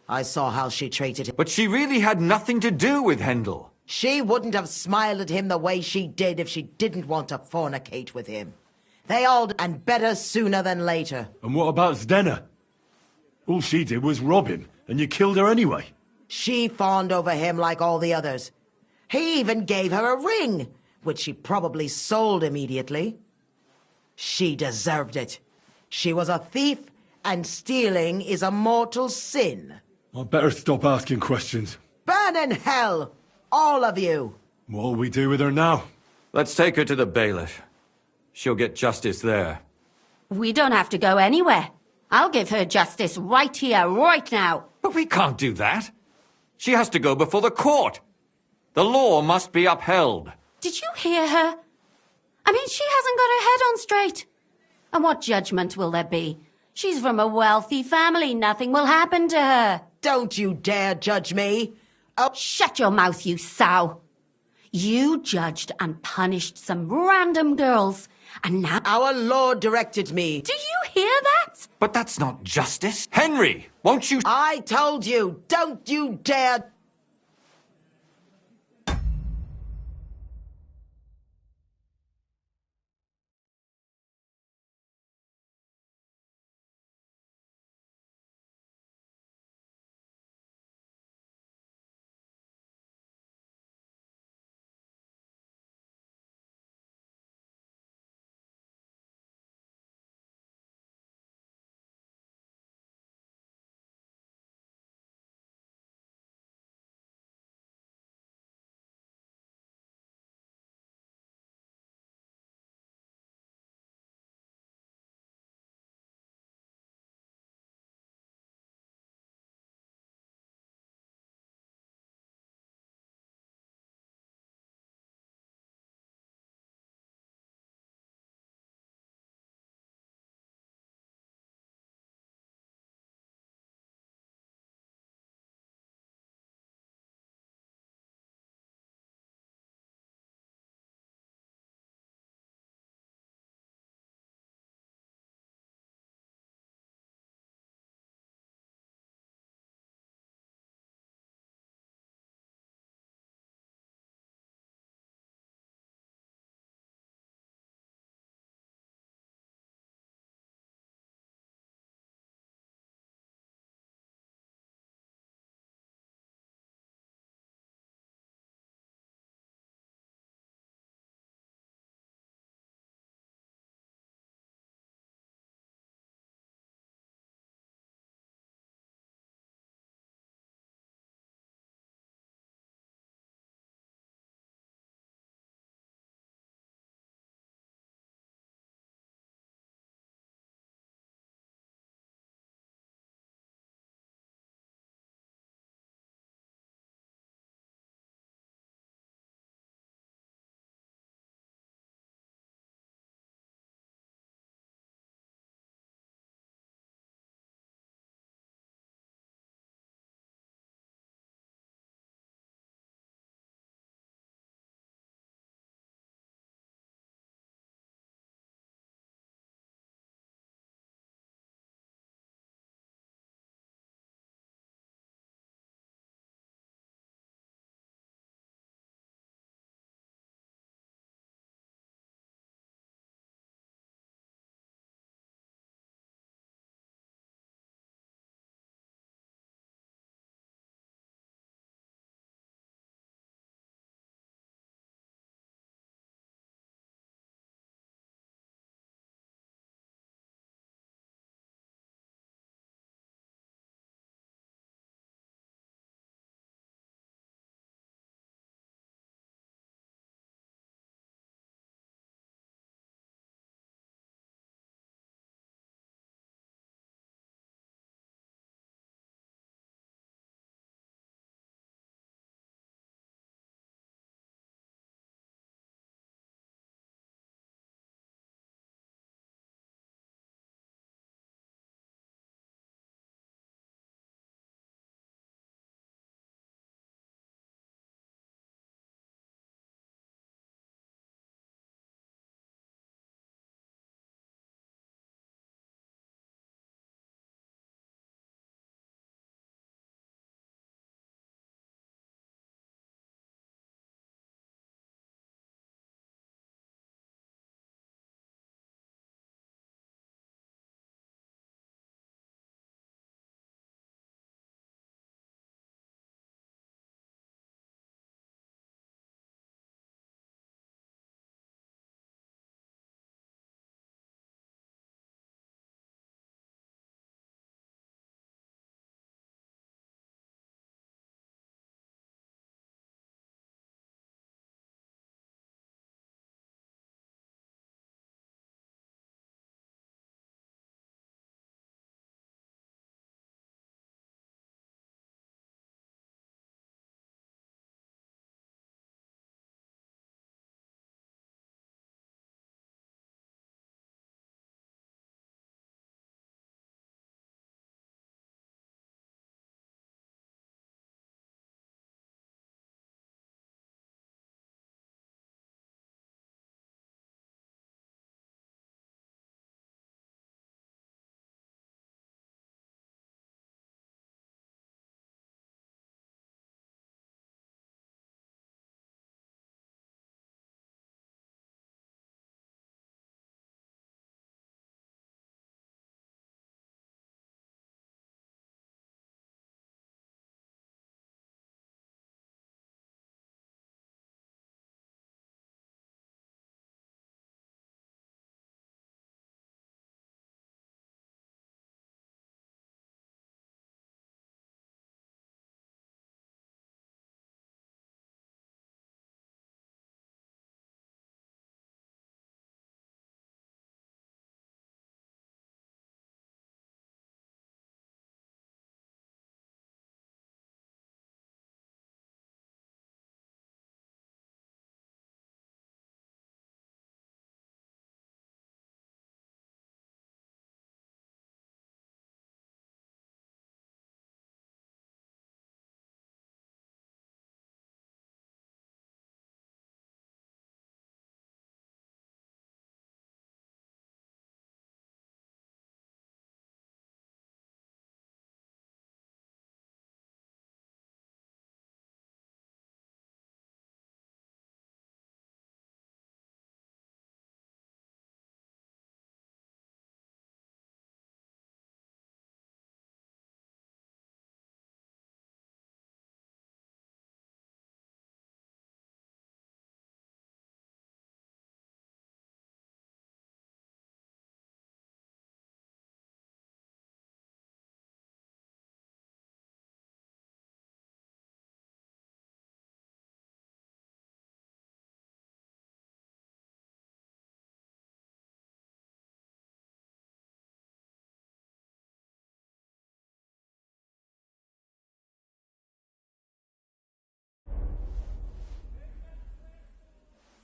I saw how she treated him. But she really had nothing to do with Hendel. She wouldn't have smiled at him the way she did if she didn't want to fornicate with him. They all did, and better sooner than later. And what about Zdenna? All she did was rob him, and you killed her anyway. She fawned over him like all the others. He even gave her a ring, which she probably sold immediately. She deserved it. She was a thief, and stealing is a mortal sin. I'd better stop asking questions. Burn in hell, all of you. What'll we do with her now? Let's take her to the bailiff. She'll get justice there. We don't have to go anywhere. I'll give her justice right here, right now. But we can't do that. She has to go before the court. The law must be upheld. Did you hear her? I mean, she hasn't got her head on straight. And what judgment will there be? She's from a wealthy family. Nothing will happen to her. Don't you dare judge me. Oh, shut your mouth, you sow. You judged and punished some random girls. And now... Our Lord directed me. Do you hear that? But that's not justice. Henry, won't you... I told you, don't you dare...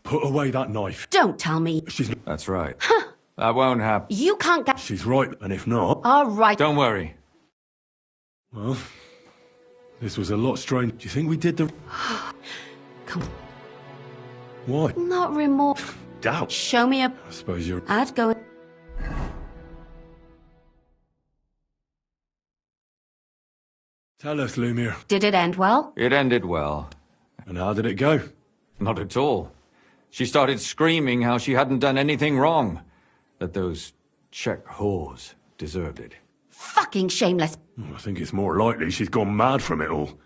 Put away that knife. Don't tell me. She's... That's right. That won't happen. You can't get... She's right, and if not... All right. Don't worry. Well, this was a lot strange. Do you think we did the... Come on. What? Not remorse. Doubt. Show me a... I suppose you're... I'd go... Tell us, Lumiere. Did it end well? It ended well. And how did it go? Not at all. She started screaming how she hadn't done anything wrong. That those Czech whores deserved it. Fucking shameless. I think it's more likely she's gone mad from it all.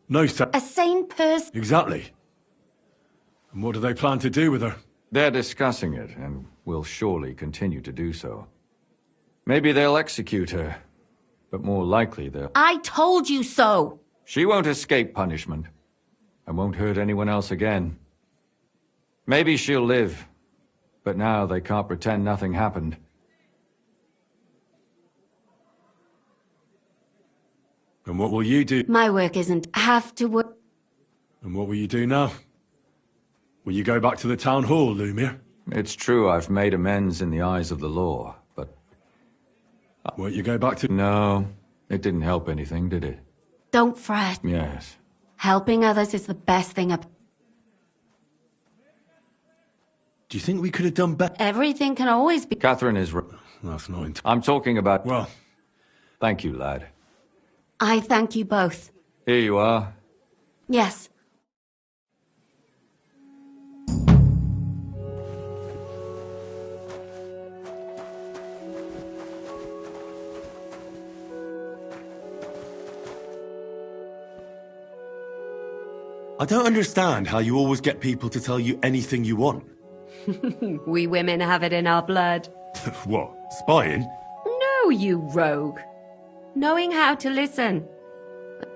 No, sir. A sane person. Exactly. And what do they plan to do with her? They're discussing it, and will surely continue to do so. Maybe they'll execute her, but more likely they'll... I told you so! She won't escape punishment, and won't hurt anyone else again. Maybe she'll live, but now they can't pretend nothing happened. And what will you do? My work isn't have to work. And what will you do now? Will you go back to the town hall, Lumiere? It's true I've made amends in the eyes of the law, but... Won't you go back to... No, it didn't help anything, did it? Don't fret. Yes. Helping others is the best thing up. Do you think we could have done better? Everything can always be... Catherine is right. That's not... I'm talking about... Well... Thank you, lad. I thank you both. Here you are. Yes. I don't understand how you always get people to tell you anything you want. We women have it in our blood. What? Spying? No, you rogue. Knowing how to listen.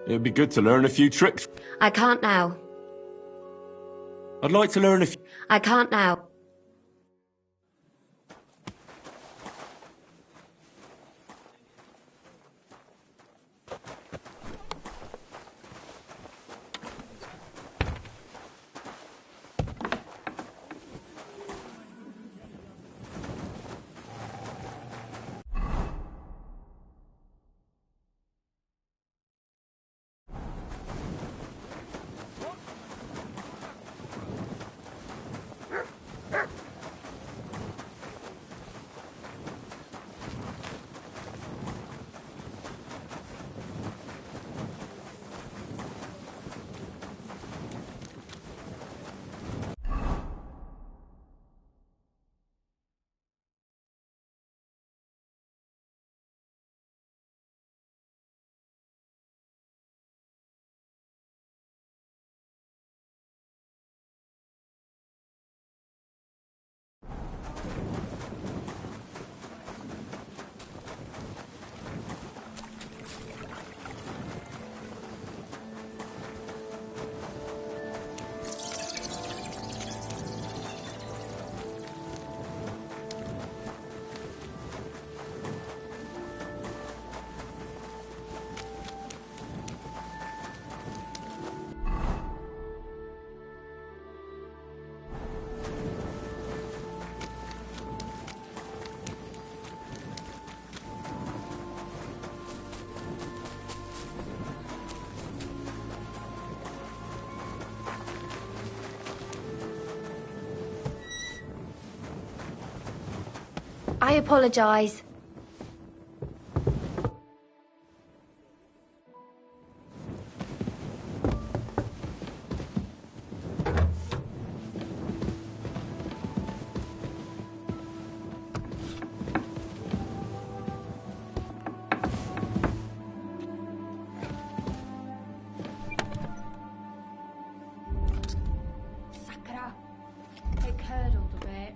It'd be good to learn a few tricks. I can't now. I'd like to learn a few... I can't now. I apologize. Sakra. It curdled a bit.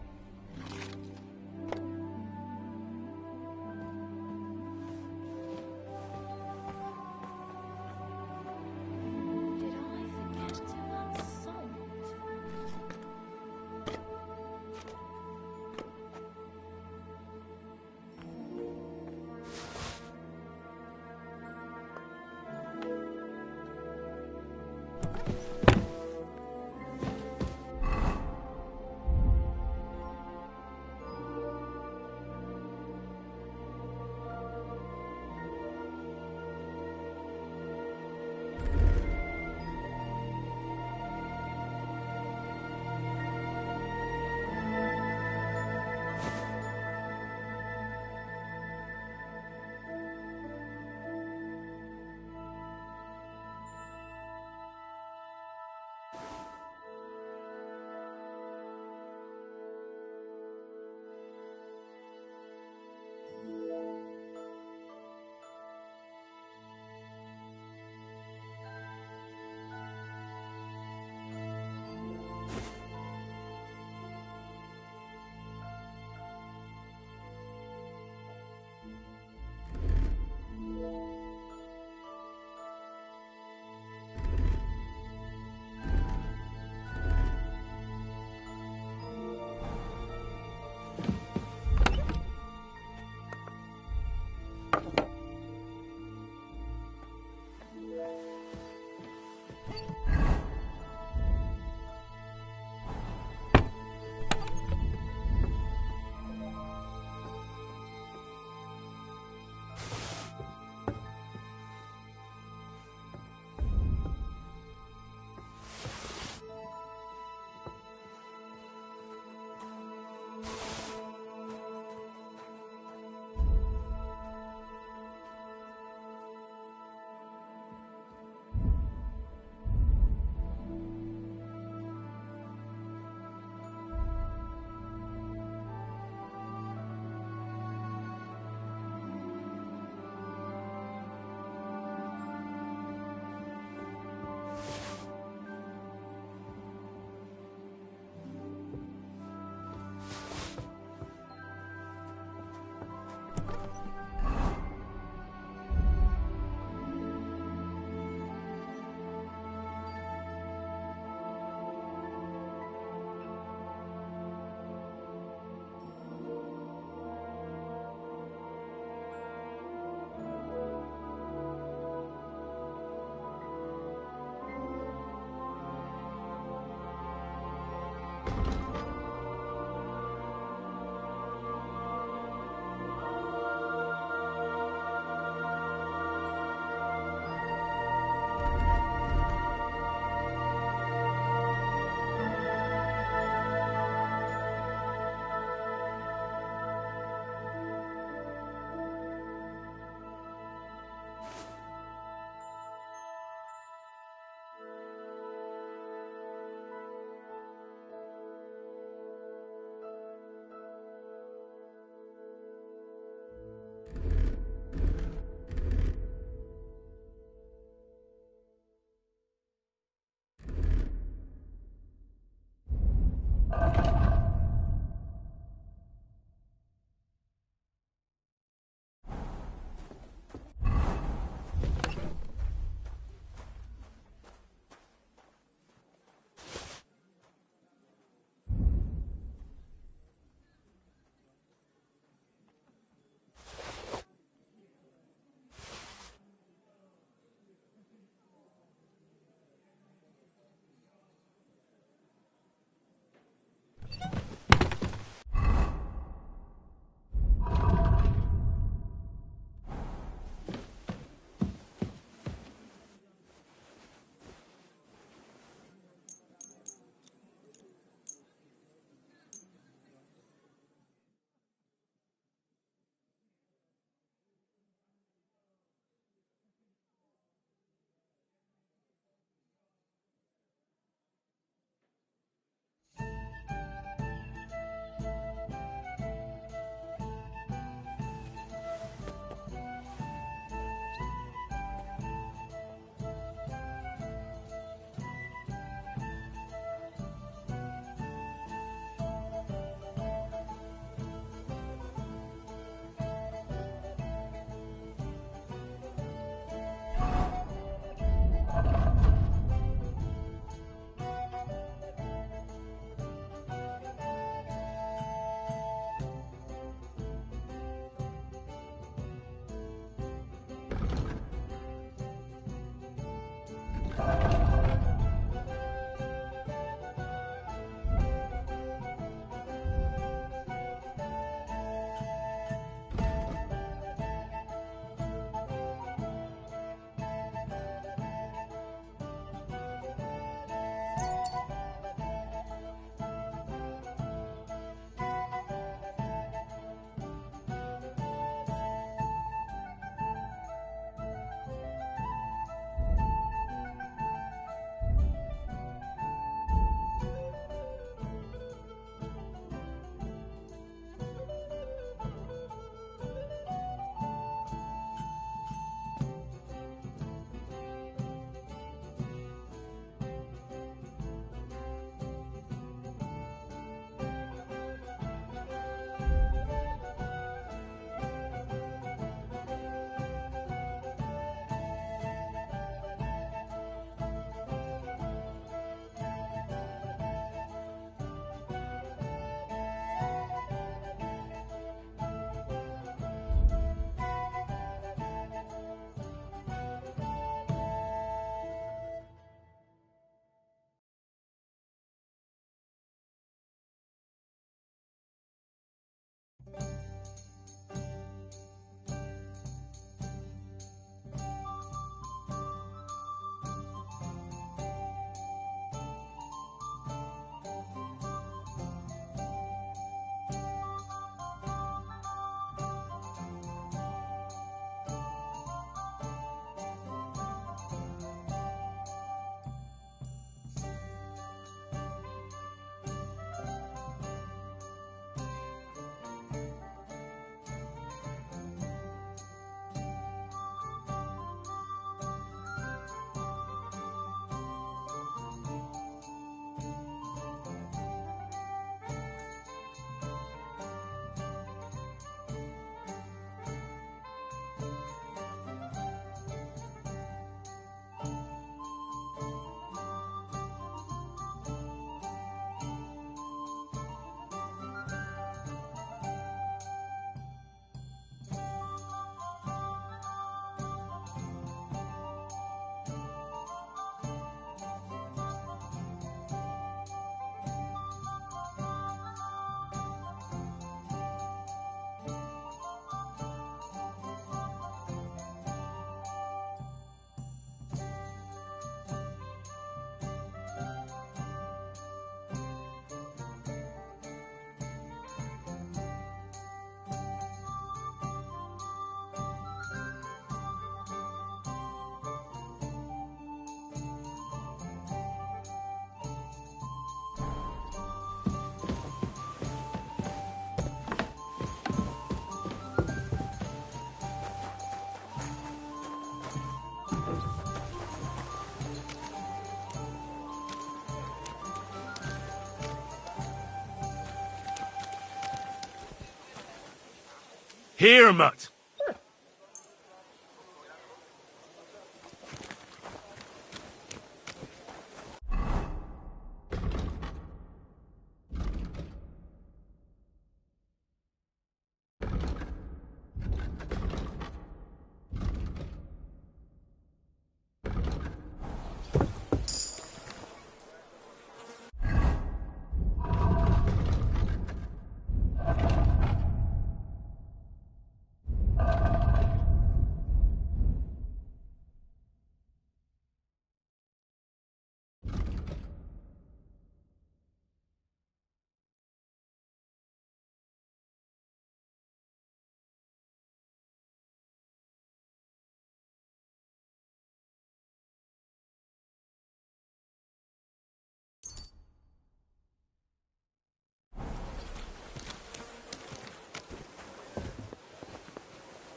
Here, Mutt!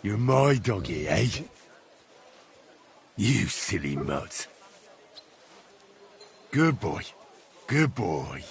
You're my doggy, eh? You silly mutt. Good boy. Good boy.